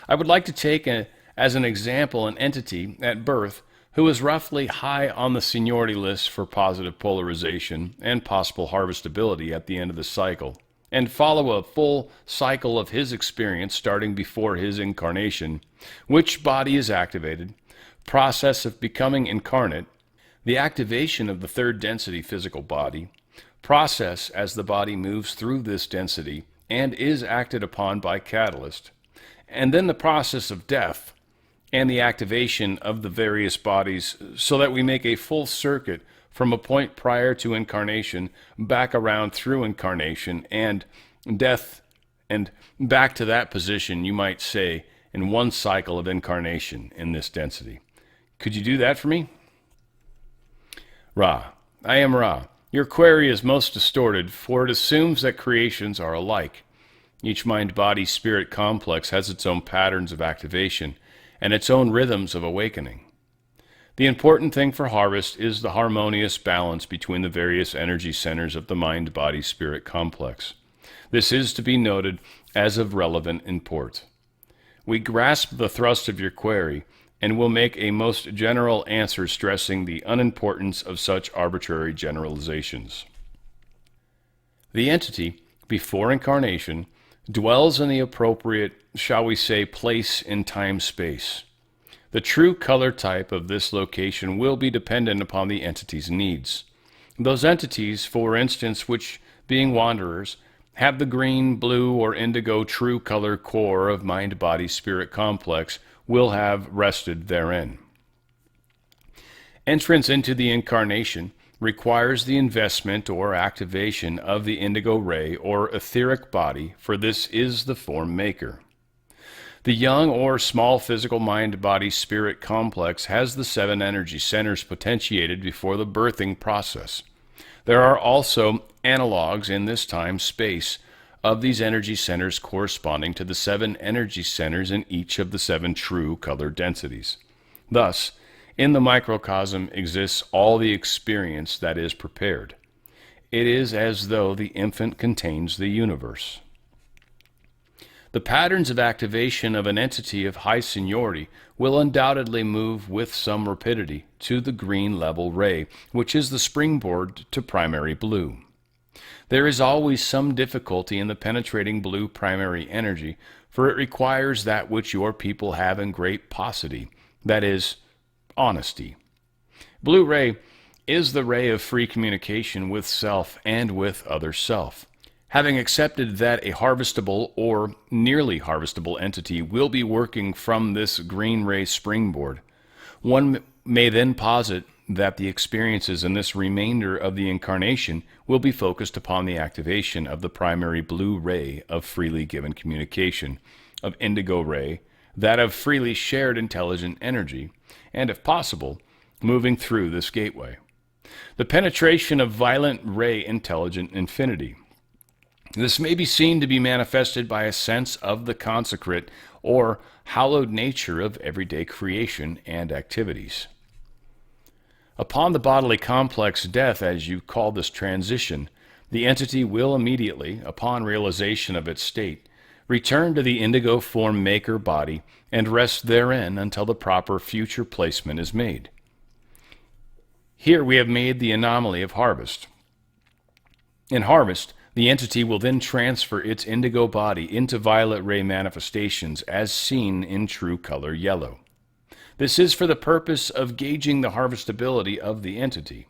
I would like to take as an example an entity at birth who is roughly high on the seniority list for positive polarization and possible harvestability at the end of the cycle, and follow a full cycle of his experience starting before his incarnation, which body is activated, process of becoming incarnate, the activation of the third density physical body, process as the body moves through this density and is acted upon by catalyst, and then the process of death and the activation of the various bodies so that we make a full circuit from a point prior to incarnation back around through incarnation and death and back to that position, you might say, in one cycle of incarnation in this density. Could you do that for me? Ra, I am Ra. Your query is most distorted, for it assumes that creations are alike. Each mind-body-spirit complex has its own patterns of activation and its own rhythms of awakening. The important thing for harvest is the harmonious balance between the various energy centers of the mind-body-spirit complex. This is to be noted as of relevant import. We grasp the thrust of your query and will make a most general answer stressing the unimportance of such arbitrary generalizations. The entity, before incarnation, dwells in the appropriate, shall we say, place in time-space. The true color type of this location will be dependent upon the entity's needs. Those entities, for instance, which, being wanderers, have the green, blue, or indigo true color core of mind-body-spirit complex, will have rested therein. Entrance into the incarnation requires the investment or activation of the indigo ray or etheric body, for this is the form maker. The young or small physical mind-body-spirit complex has the 7 energy centers potentiated before the birthing process. There are also analogs in this time-space of these energy centers corresponding to the 7 energy centers in each of the 7 true color densities. Thus, in the microcosm exists all the experience that is prepared. It is as though the infant contains the universe. The patterns of activation of an entity of high seniority will undoubtedly move with some rapidity to the green level ray, which is the springboard to primary blue. There is always some difficulty in the penetrating blue primary energy, for it requires that which your people have in great paucity, that is, honesty. Blue ray is the ray of free communication with self and with other self. Having accepted that a harvestable or nearly harvestable entity will be working from this green ray springboard, one may then posit that the experiences in this remainder of the incarnation will be focused upon the activation of the primary blue ray of freely given communication, of indigo ray, that of freely shared intelligent energy, and, if possible, moving through this gateway. The penetration of violent ray intelligent infinity. This may be seen to be manifested by a sense of the consecrate or hallowed nature of everyday creation and activities. Upon the bodily complex death, as you call this transition, the entity will immediately, upon realization of its state, return to the indigo form maker body and rest therein until the proper future placement is made. Here we have made the anomaly of harvest. In harvest, the entity will then transfer its indigo body into violet ray manifestations as seen in true color yellow. This is for the purpose of gauging the harvestability of the entity.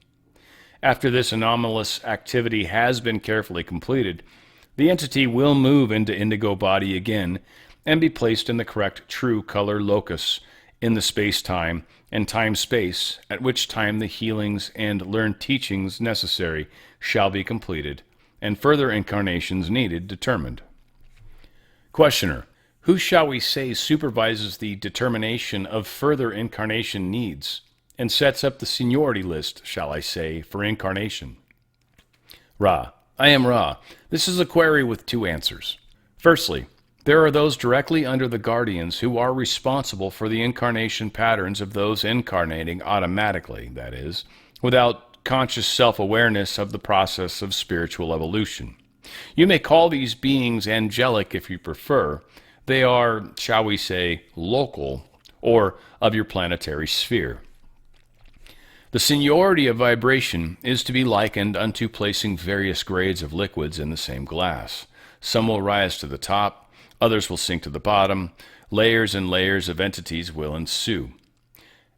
After this anomalous activity has been carefully completed, the entity will move into indigo body again and be placed in the correct true color locus in the space-time and time-space, at which time the healings and learned teachings necessary shall be completed, and further incarnations needed determined. Questioner: who shall we say supervises the determination of further incarnation needs, and sets up the seniority list, shall I say, for incarnation? Ra: I am Ra. This is a query with two answers. Firstly, there are those directly under the guardians who are responsible for the incarnation patterns of those incarnating automatically, that is, without conscious self-awareness of the process of spiritual evolution. You may call these beings angelic if you prefer. They are, shall we say, local, or of your planetary sphere. The seniority of vibration is to be likened unto placing various grades of liquids in the same glass. Some will rise to the top, others will sink to the bottom. Layers and layers of entities will ensue.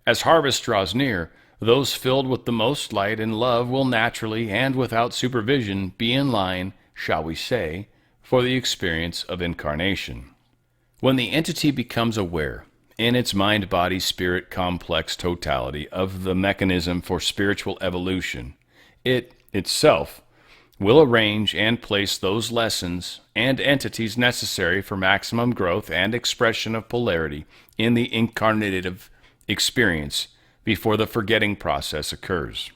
As harvest draws near, those filled with the most light and love will naturally and without supervision be in line, shall we say, for the experience of incarnation. When the entity becomes aware, in its mind-body-spirit complex totality, of the mechanism for spiritual evolution, it itself will arrange and place those lessons and entities necessary for maximum growth and expression of polarity in the incarnative experience before the forgetting process occurs.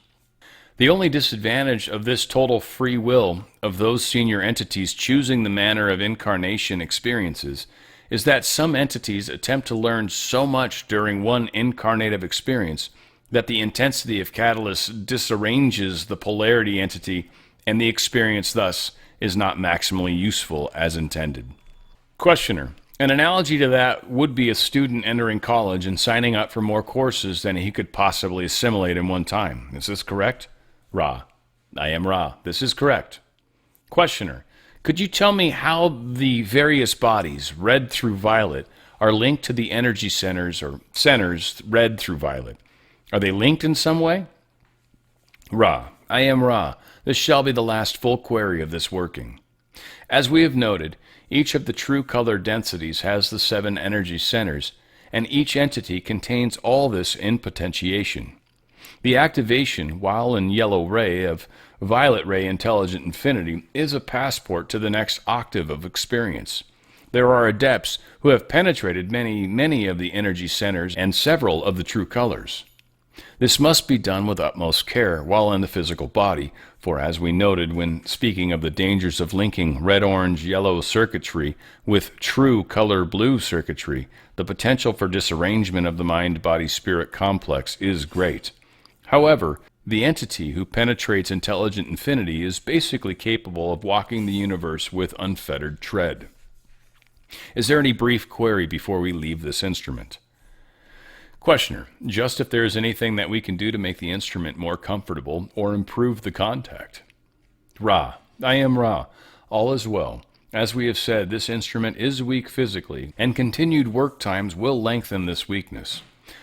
The only disadvantage of this total free will of those senior entities choosing the manner of incarnation experiences is that some entities attempt to learn so much during one incarnative experience that the intensity of catalyst disarranges the polarity entity, and the experience thus is not maximally useful as intended. Questioner: an analogy to that would be a student entering college and signing up for more courses than he could possibly assimilate in one time. Is this correct? Ra: I am Ra. This is correct. Questioner: could you tell me how the various bodies, red through violet, are linked to the energy centers or centers red through violet? Are they linked in some way? Ra: I am Ra. This shall be the last full query of this working. As we have noted, each of the true color densities has the 7 energy centers, and each entity contains all this in potentiation. The activation, while in yellow ray, of violet ray intelligent infinity is a passport to the next octave of experience. There are adepts who have penetrated many of the energy centers and several of the true colors. This must be done with utmost care while in the physical body, for as we noted when speaking of the dangers of linking red-orange-yellow circuitry with true color blue circuitry, the potential for disarrangement of the mind-body-spirit complex is great. However, the entity who penetrates intelligent infinity is basically capable of walking the universe with unfettered tread. Is there any brief query before we leave this instrument? Questioner: just if there is anything that we can do to make the instrument more comfortable or improve the contact. Ra: I am Ra. All is well. As we have said, this instrument is weak physically, and continued work times will lengthen this weakness.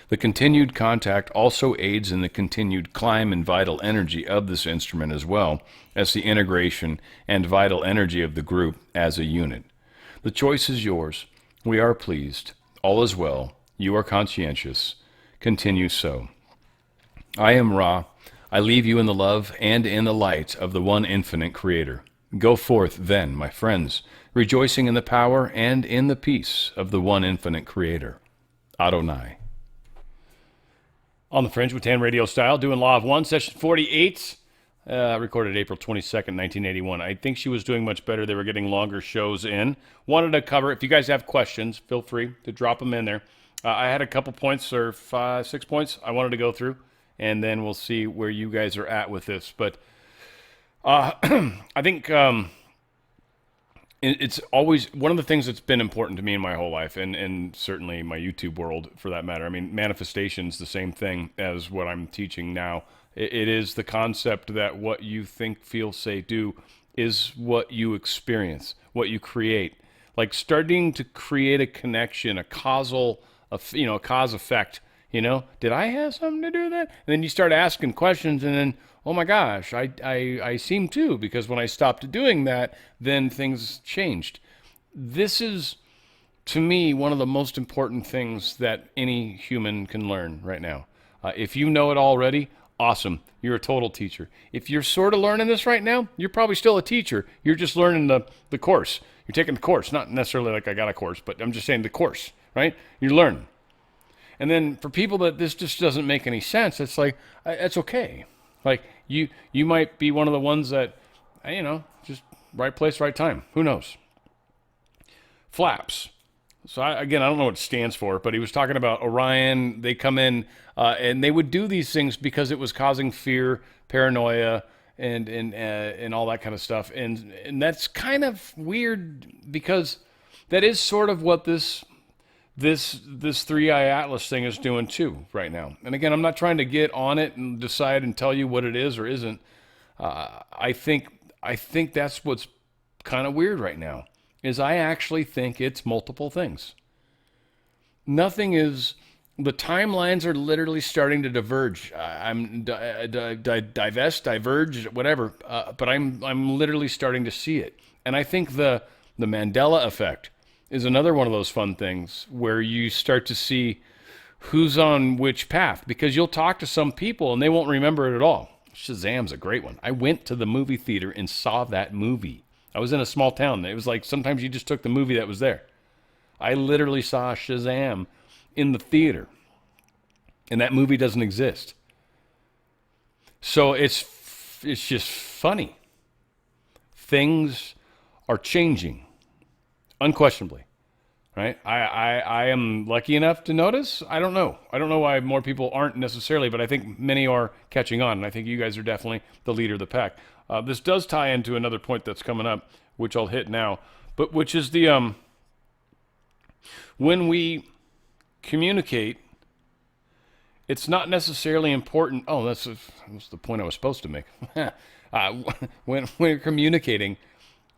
The continued contact also aids in the continued climb and vital energy of this instrument, as well as the integration and vital energy of the group as a unit. The choice is yours. We are pleased. All is well. You are conscientious. Continue so. I am Ra. I leave you in the love and in the light of the one infinite Creator. Go forth, then, my friends, rejoicing in the power and in the peace of the one infinite Creator. Adonai. On the Fringe with Tan RadioStyle, doing Law of One, session 48, recorded April 22nd, 1981. I think she was doing much better. They were getting longer shows in. Wanted to cover, if you guys have questions, feel free to drop them in there. I had a couple points, or 6 points I wanted to go through, and then we'll see where you guys are at with this. But I think it's always one of the things that's been important to me in my whole life, and certainly my YouTube world for that matter. I mean, manifestation's the same thing as what I'm teaching now. It is the concept that what you think, feel, say, do is what you experience, what you create. Like starting to create a connection, a causal, a cause effect. Did I have something to do with that? And then you start asking questions, and then, oh my gosh, I seem to, because when I stopped doing that, then things changed. This is, to me, one of the most important things that any human can learn right now. If you know it already, awesome. You're a total teacher. If you're sort of learning this right now, you're probably still a teacher. You're just learning the course. You're taking the course, not necessarily like I got a course, but I'm just saying the course, right? You're learning. And then for people that this just doesn't make any sense, it's like, it's okay. Like you might be one of the ones that, just right place, right time. Who knows? Flaps. So I don't know what it stands for, but he was talking about Orion. They come in and they would do these things because it was causing fear, paranoia, and all that kind of stuff. And that's kind of weird because that is sort of what this 3-eye atlas thing is doing too right now. And again, I'm not trying to get on it and decide and tell you what it is or isn't. I think that's what's kind of weird right now, is I actually think it's multiple things. Nothing is, the timelines are literally starting to diverge. Diverge, whatever. But I'm literally starting to see it. And I think the Mandela effect is another one of those fun things where you start to see who's on which path, because you'll talk to some people and they won't remember it at all. Shazam's a great one. I went to the movie theater and saw that movie. I was in a small town. It was like sometimes you just took the movie that was there. I literally saw Shazam in the theater, and that movie doesn't exist. So it's just funny. Things are changing. Unquestionably, right? I am lucky enough to notice. I don't know why more people aren't necessarily, but I think many are catching on, and I think you guys are definitely the leader of the pack. This does tie into another point that's coming up, which I'll hit now, but which is the when we communicate, it's not necessarily important. Oh, that's the point I was supposed to make. When we're communicating,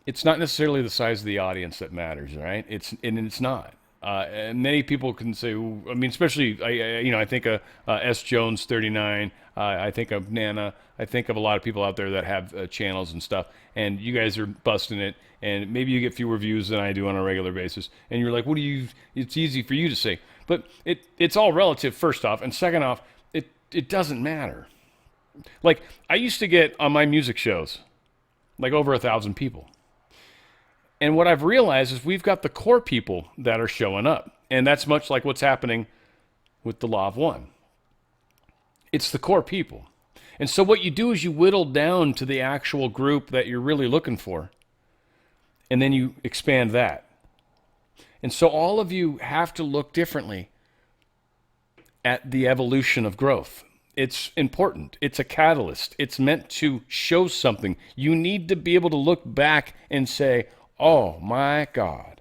it's not necessarily the size of the audience that matters, right? It's not. And many people can say, I mean, especially I think of S. Jones 39. I think of Nana. I think of a lot of people out there that have channels and stuff. And you guys are busting it. And maybe you get fewer views than I do on a regular basis. And you're like, it's easy for you to say. But it's all relative, first off. And second off, it doesn't matter. Like, I used to get on my music shows, like over 1,000 people. And what I've realized is we've got the core people that are showing up. And that's much like what's happening with the Law of One. It's the core people. And so what you do is you whittle down to the actual group that you're really looking for. And then you expand that. And so all of you have to look differently at the evolution of growth. It's important. It's a catalyst. It's meant to show something. You need to be able to look back and say, oh my God.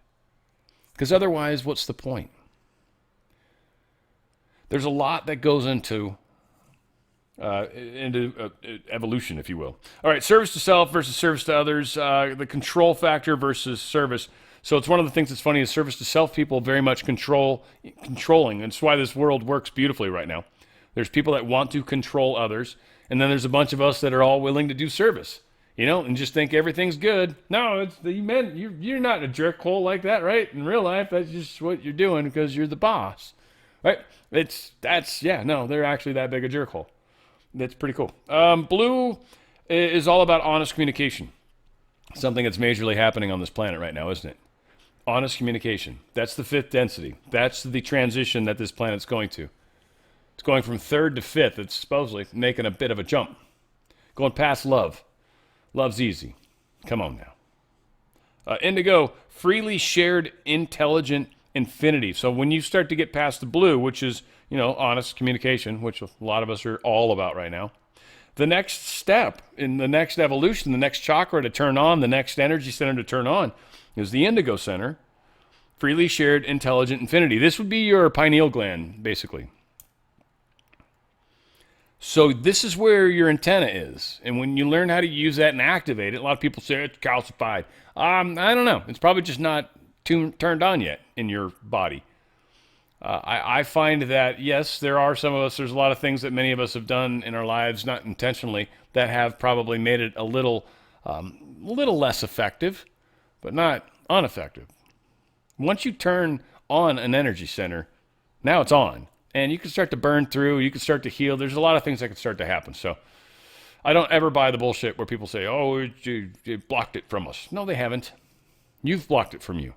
Because otherwise, what's the point? There's a lot that goes into evolution, if you will. All right, service to self versus service to others, the control factor versus service. So it's one of the things that's funny is service to self people very much controlling. And it's why this world works beautifully right now. There's people that want to control others, and then there's a bunch of us that are all willing to do service. And just think everything's good. No, you're not a jerkhole like that, right? In real life, that's just what you're doing because you're the boss, right? They're actually that big a jerkhole. That's pretty cool. Blue is all about honest communication. Something that's majorly happening on this planet right now, isn't it? Honest communication. That's the fifth density. That's the transition that this planet's going to. It's going from third to fifth. It's supposedly making a bit of a jump. Going past love. Love's easy. Come on now. Indigo, freely shared intelligent infinity. So when you start to get past the blue, which is, honest communication, which a lot of us are all about right now, the next step in the next evolution, the next chakra to turn on, the next energy center to turn on is the indigo center, freely shared intelligent infinity. This would be your pineal gland, basically. So this is where your antenna is. And when you learn how to use that and activate it, a lot of people say it's calcified. I don't know. It's probably just not turned on yet in your body. I find that, yes, there are some of us, there's a lot of things that many of us have done in our lives, not intentionally, that have probably made it a little less effective, but not ineffective. Once you turn on an energy center, now it's on. And you can start to burn through, you can start to heal. There's a lot of things that can start to happen. So I don't ever buy the bullshit where people say, oh, you blocked it from us. No, they haven't. You've blocked it from you.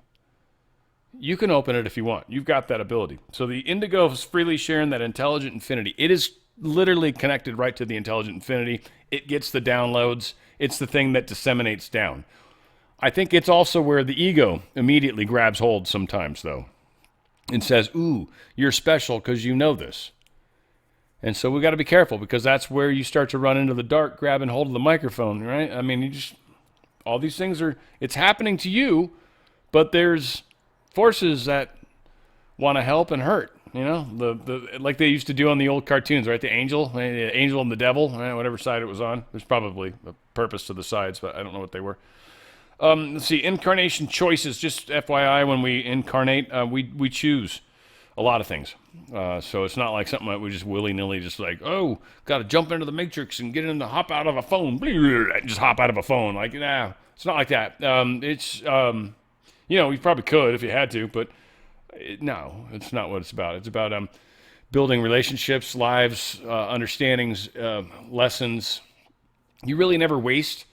You can open it if you want. You've got that ability. So the indigo is freely sharing that intelligent infinity. It is literally connected right to the intelligent infinity. It gets the downloads. It's the thing that disseminates down. I think it's also where the ego immediately grabs hold sometimes, though, and says, ooh, you're special because you know this. And so we got to be careful, because that's where you start to run into the dark, grabbing hold of the microphone, right? I mean, all these things it's happening to you, but there's forces that want to help and hurt, you know, like they used to do on the old cartoons, right? The angel and the devil, right? Whatever side it was on. There's probably a purpose to the sides, but I don't know what they were. Let's see, incarnation choices, just FYI, when we incarnate, we choose a lot of things. So it's not like something that we just willy-nilly just like, oh, got to jump into the matrix and get in the hop out of a phone. Just hop out of a phone. Like, nah, it's not like that. You probably could if you had to, but no, it's not what it's about. It's about building relationships, lives, understandings, lessons. You really never waste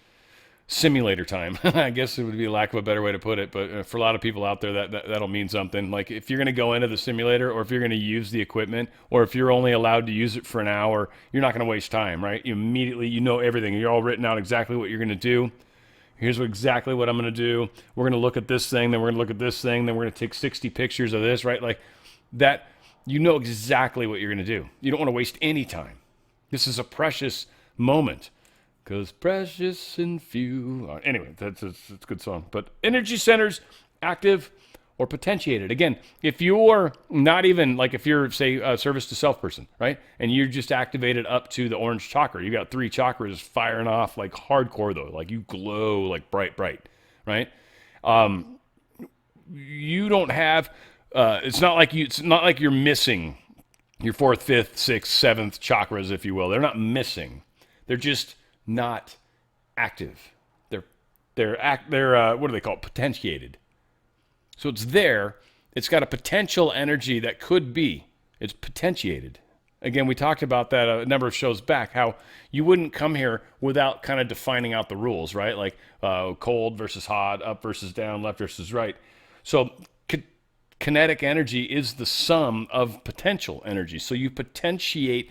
simulator time. I guess it would be a lack of a better way to put it, but for a lot of people out there, that'll mean something. Like if you're going to go into the simulator, or if you're going to use the equipment, or if you're only allowed to use it for an hour, you're not going to waste time, right? You immediately, you know everything. You're all written out exactly what you're going to do. Here's exactly what I'm going to do. We're going to look at this thing, then we're going to look at this thing, then we're going to take 60 pictures of this, right? Like that, you know exactly what you're going to do. You don't want to waste any time. This is a precious moment. Because precious and few. Anyway, that's a good song. But energy centers, active or potentiated. Again, if you're not even, like if you're, say, a service to self person, right? And you're just activated up to the orange chakra. You got 3 chakras firing off like hardcore, though. Like you glow like bright, right? You don't have, it's not like you're missing your 4th, 5th, 6th, 7th chakras, if you will. They're not missing. They're just not active. They're what do they call it? Potentiated. So it's there. It's got a potential energy that could be. It's potentiated. Again, we talked about that a number of shows back, how you wouldn't come here without kind of defining out the rules, right? Like cold versus hot, up versus down, left versus right. So kinetic energy is the sum of potential energy. So you potentiate,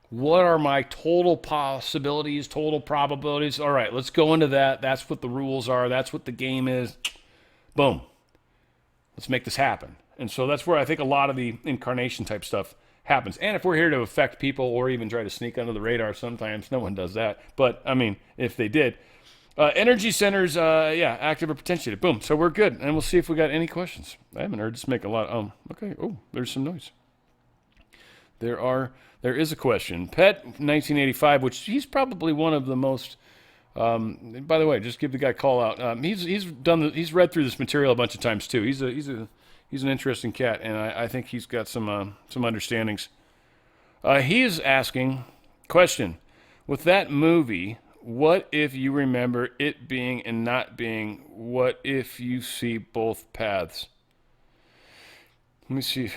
what are my total possibilities, total probabilities? All right, let's go into that. That's what the rules are. That's what the game is. Boom. Let's make this happen. And so that's where I think a lot of the incarnation type stuff happens. And if we're here to affect people or even try to sneak under the radar sometimes, no one does that. But, I mean, if they did. Energy centers, active or potentiated. Boom. So we're good. And we'll see if we got any questions. I haven't heard this make a lot. Okay. Oh, there's some noise. There is a question. Pet 1985, which he's probably one of the most. By the way, just give the guy a call out. He's read through this material a bunch of times too. He's an interesting cat, and I think he's got some understandings. He's asking question: with that movie, what if you remember it being and not being? What if you see both paths? Let me see.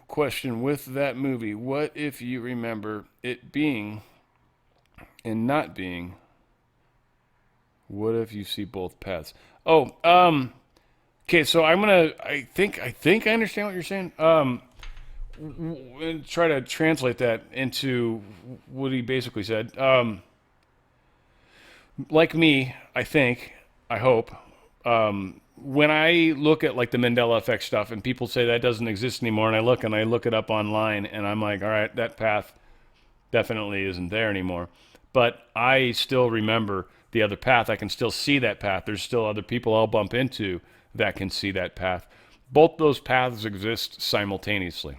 Question: with that movie, what if you remember it being and not being? What if you see both paths? Okay, so I think I understand what you're saying. Try to translate that into what he basically said. Like me, I hope, when I look at like the Mandela effect stuff and people say that doesn't exist anymore, and I look it up online and I'm like, all right, that path definitely isn't there anymore. But I still remember the other path. I can still see that path. There's still other people I'll bump into that can see that path. Both those paths exist simultaneously.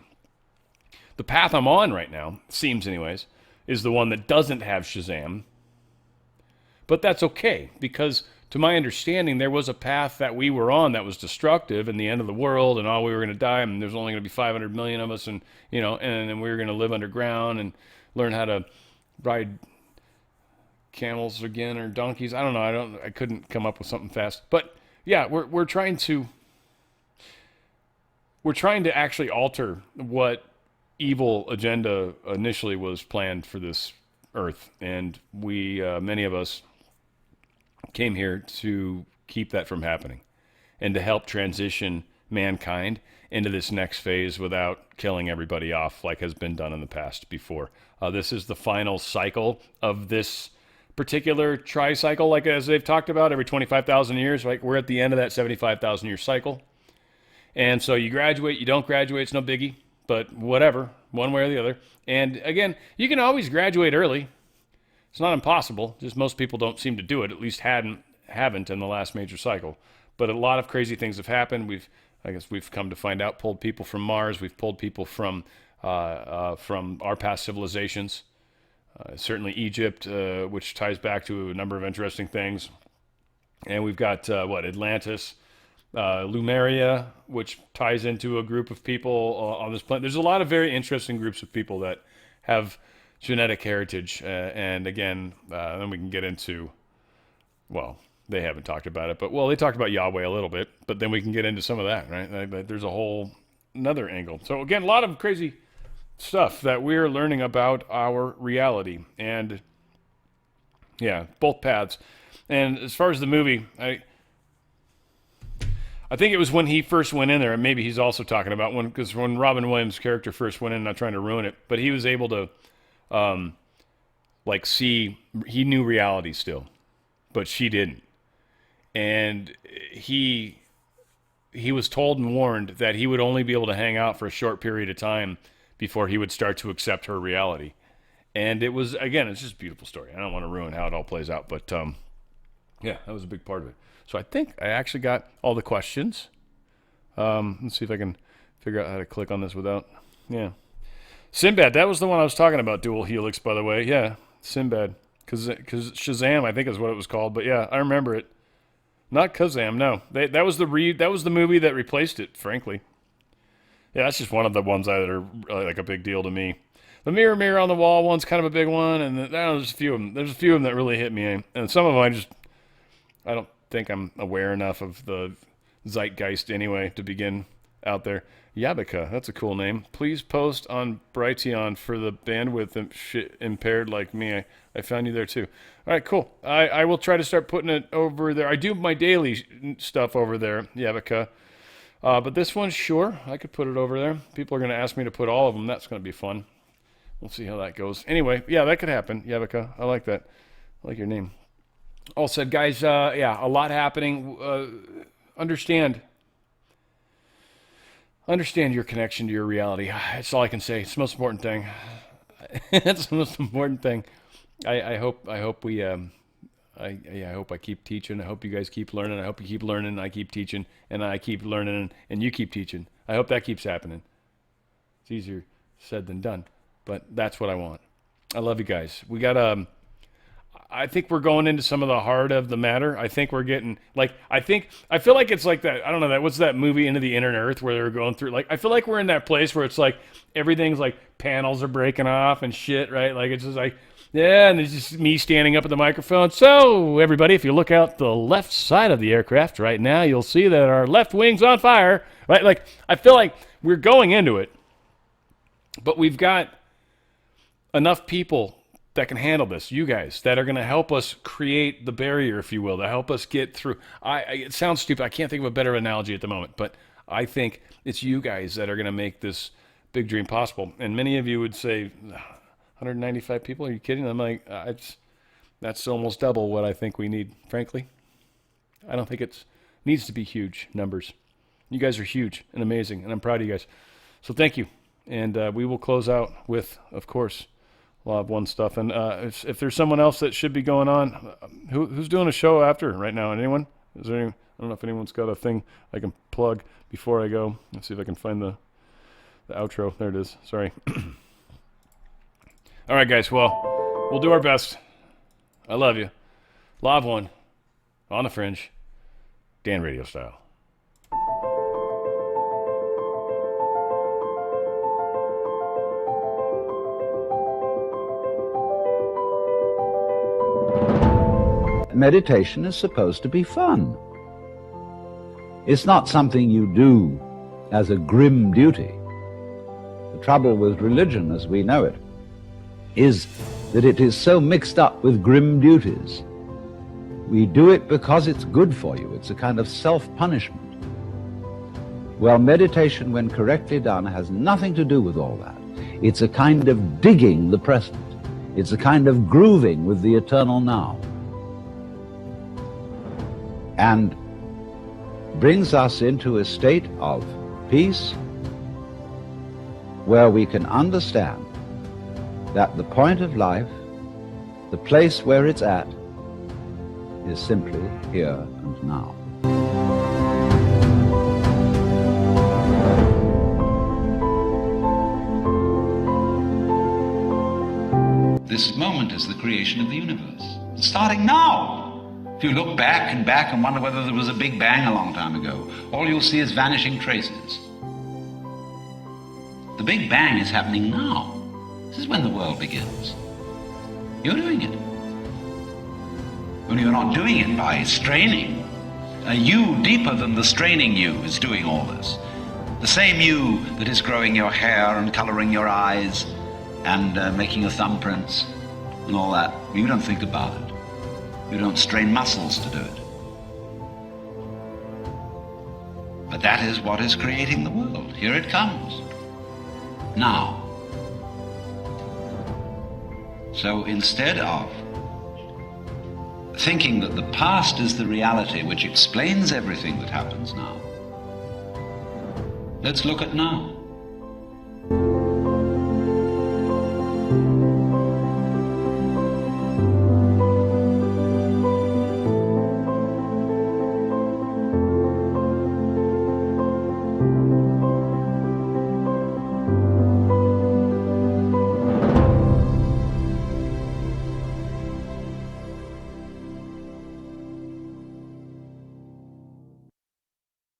The path I'm on right now, seems anyways, is the one that doesn't have Shazam. But that's okay, because to my understanding, there was a path that we were on that was destructive and the end of the world, and all we were going to die, and there's only going to be 500 million of us, and and we were going to live underground and learn how to ride camels again or donkeys. I don't know. I couldn't come up with something fast. But yeah, we're trying to actually alter what evil agenda initially was planned for this earth, and we many of us came here to keep that from happening and to help transition mankind into this next phase without killing everybody off like has been done in the past before. This is the final cycle of this particular tricycle, like as they've talked about, every 25,000 years. Like we're at the end of that 75,000 year cycle. And so you graduate, you don't graduate, it's no biggie, but whatever, one way or the other. And again, you can always graduate early. It's not impossible, just most people don't seem to do it, at least haven't in the last major cycle. But a lot of crazy things have happened. I guess we've come to find out, pulled people from Mars, we've pulled people from our past civilizations. Certainly Egypt, which ties back to a number of interesting things. And we've got, Atlantis, Lemuria, which ties into a group of people on this planet. There's a lot of very interesting groups of people that have genetic heritage. And again, then we can get into, well, they haven't talked about it, but they talked about Yahweh a little bit, but then we can get into some of that, right? There's a whole another angle. So again, a lot of crazy stuff that we're learning about our reality. And yeah, both paths. And as far as the movie, I think it was when he first went in there, and maybe he's also talking about because when Robin Williams' character first went in, not trying to ruin it, but he was able to see, he knew reality still, but she didn't. And he was told and warned that he would only be able to hang out for a short period of time before he would start to accept her reality. And it was, again, it's just a beautiful story. I don't want to ruin how it all plays out, but yeah, that was a big part of it. So I think I actually got all the questions. Let's see if I can figure out how to click on this without, yeah. Sinbad, that was the one I was talking about, Dual Helix, by the way. Yeah, Sinbad. Because Shazam, I think is what it was called. But yeah, I remember it. Not Kazam, no. That was the movie that replaced it, frankly. Yeah, that's just one of the ones that are like a big deal to me. The Mirror, Mirror on the Wall one's kind of a big one, and there's a few of them. There's a few of them that really hit me, and some of them I don't think I'm aware enough of the zeitgeist anyway to begin out there. Yabika, that's a cool name. Please post on Brighteon for the bandwidth impaired like me. I found you there too. All right, cool. I will try to start putting it over there. I do my daily stuff over there, Yabika. But this one, sure, I could put it over there. People are going to ask me to put all of them. That's going to be fun. We'll see how that goes. Anyway, yeah, that could happen, Yabika. I like that. I like your name. All said, guys, yeah, a lot happening. Understand your connection to your reality. That's all I can say. It's the most important thing. That's the most important thing. I hope I hope I keep teaching. I hope you guys keep learning. I hope you keep learning. And I keep teaching, and I keep learning, and you keep teaching. I hope that keeps happening. It's easier said than done, but that's what I want. I love you guys. We got I think we're going into some of the heart of the matter. I think we're getting I feel like it's like that. I don't know what's that movie Into the Inner Earth where they're going through I feel like we're in that place where it's like everything's like panels are breaking off and shit, right? Like it's just like, yeah, and it's just me standing up at the microphone. So everybody, if you look out the left side of the aircraft right now, you'll see that our left wing's on fire, right? Like I feel like we're going into it, but we've got enough people that can handle this, you guys, that are going to help us create the barrier, if you will, to help us get through. It sounds stupid. I can't think of a better analogy at the moment, but I think it's you guys that are going to make this big dream possible. And many of you would say, 195 people? Are you kidding? I'm like, that's almost double what I think we need, frankly. I don't think it needs to be huge numbers. You guys are huge and amazing, and I'm proud of you guys. So thank you. And we will close out with, of course, Law of One stuff. And if there's someone else that should be going on, who's doing a show after right now? Anyone? Is there any, I don't know if anyone's got a thing I can plug before I go. Let's see if I can find the outro. There it is. Sorry. All right, guys. Well, we'll do our best. I love you. Law of One. On the Fringe. Dan RadioStyle. Meditation is supposed to be fun. It's not something you do as a grim duty. The trouble with religion as we know it is that it is so mixed up with grim duties. We do it because it's good for you. It's a kind of self-punishment. Well, meditation, when correctly done, has nothing to do with all that. It's a kind of digging the present. It's a kind of grooving with the eternal now. And brings us into a state of peace where we can understand that the point of life, the place where it's at, is simply here and now. This moment is the creation of the universe. It's starting now. If you look back and wonder whether there was a big bang a long time ago, all you'll see is vanishing traces. The big bang is happening now. This is when the world begins. You're doing it. Only you're not doing it by straining. A you deeper than the straining you is doing all this. The same you that is growing your hair and coloring your eyes and making your thumbprints and all that. You don't think about it. You don't strain muscles to do it. But that is what is creating the world. Here it comes. Now. So instead of thinking that the past is the reality which explains everything that happens now, let's look at now.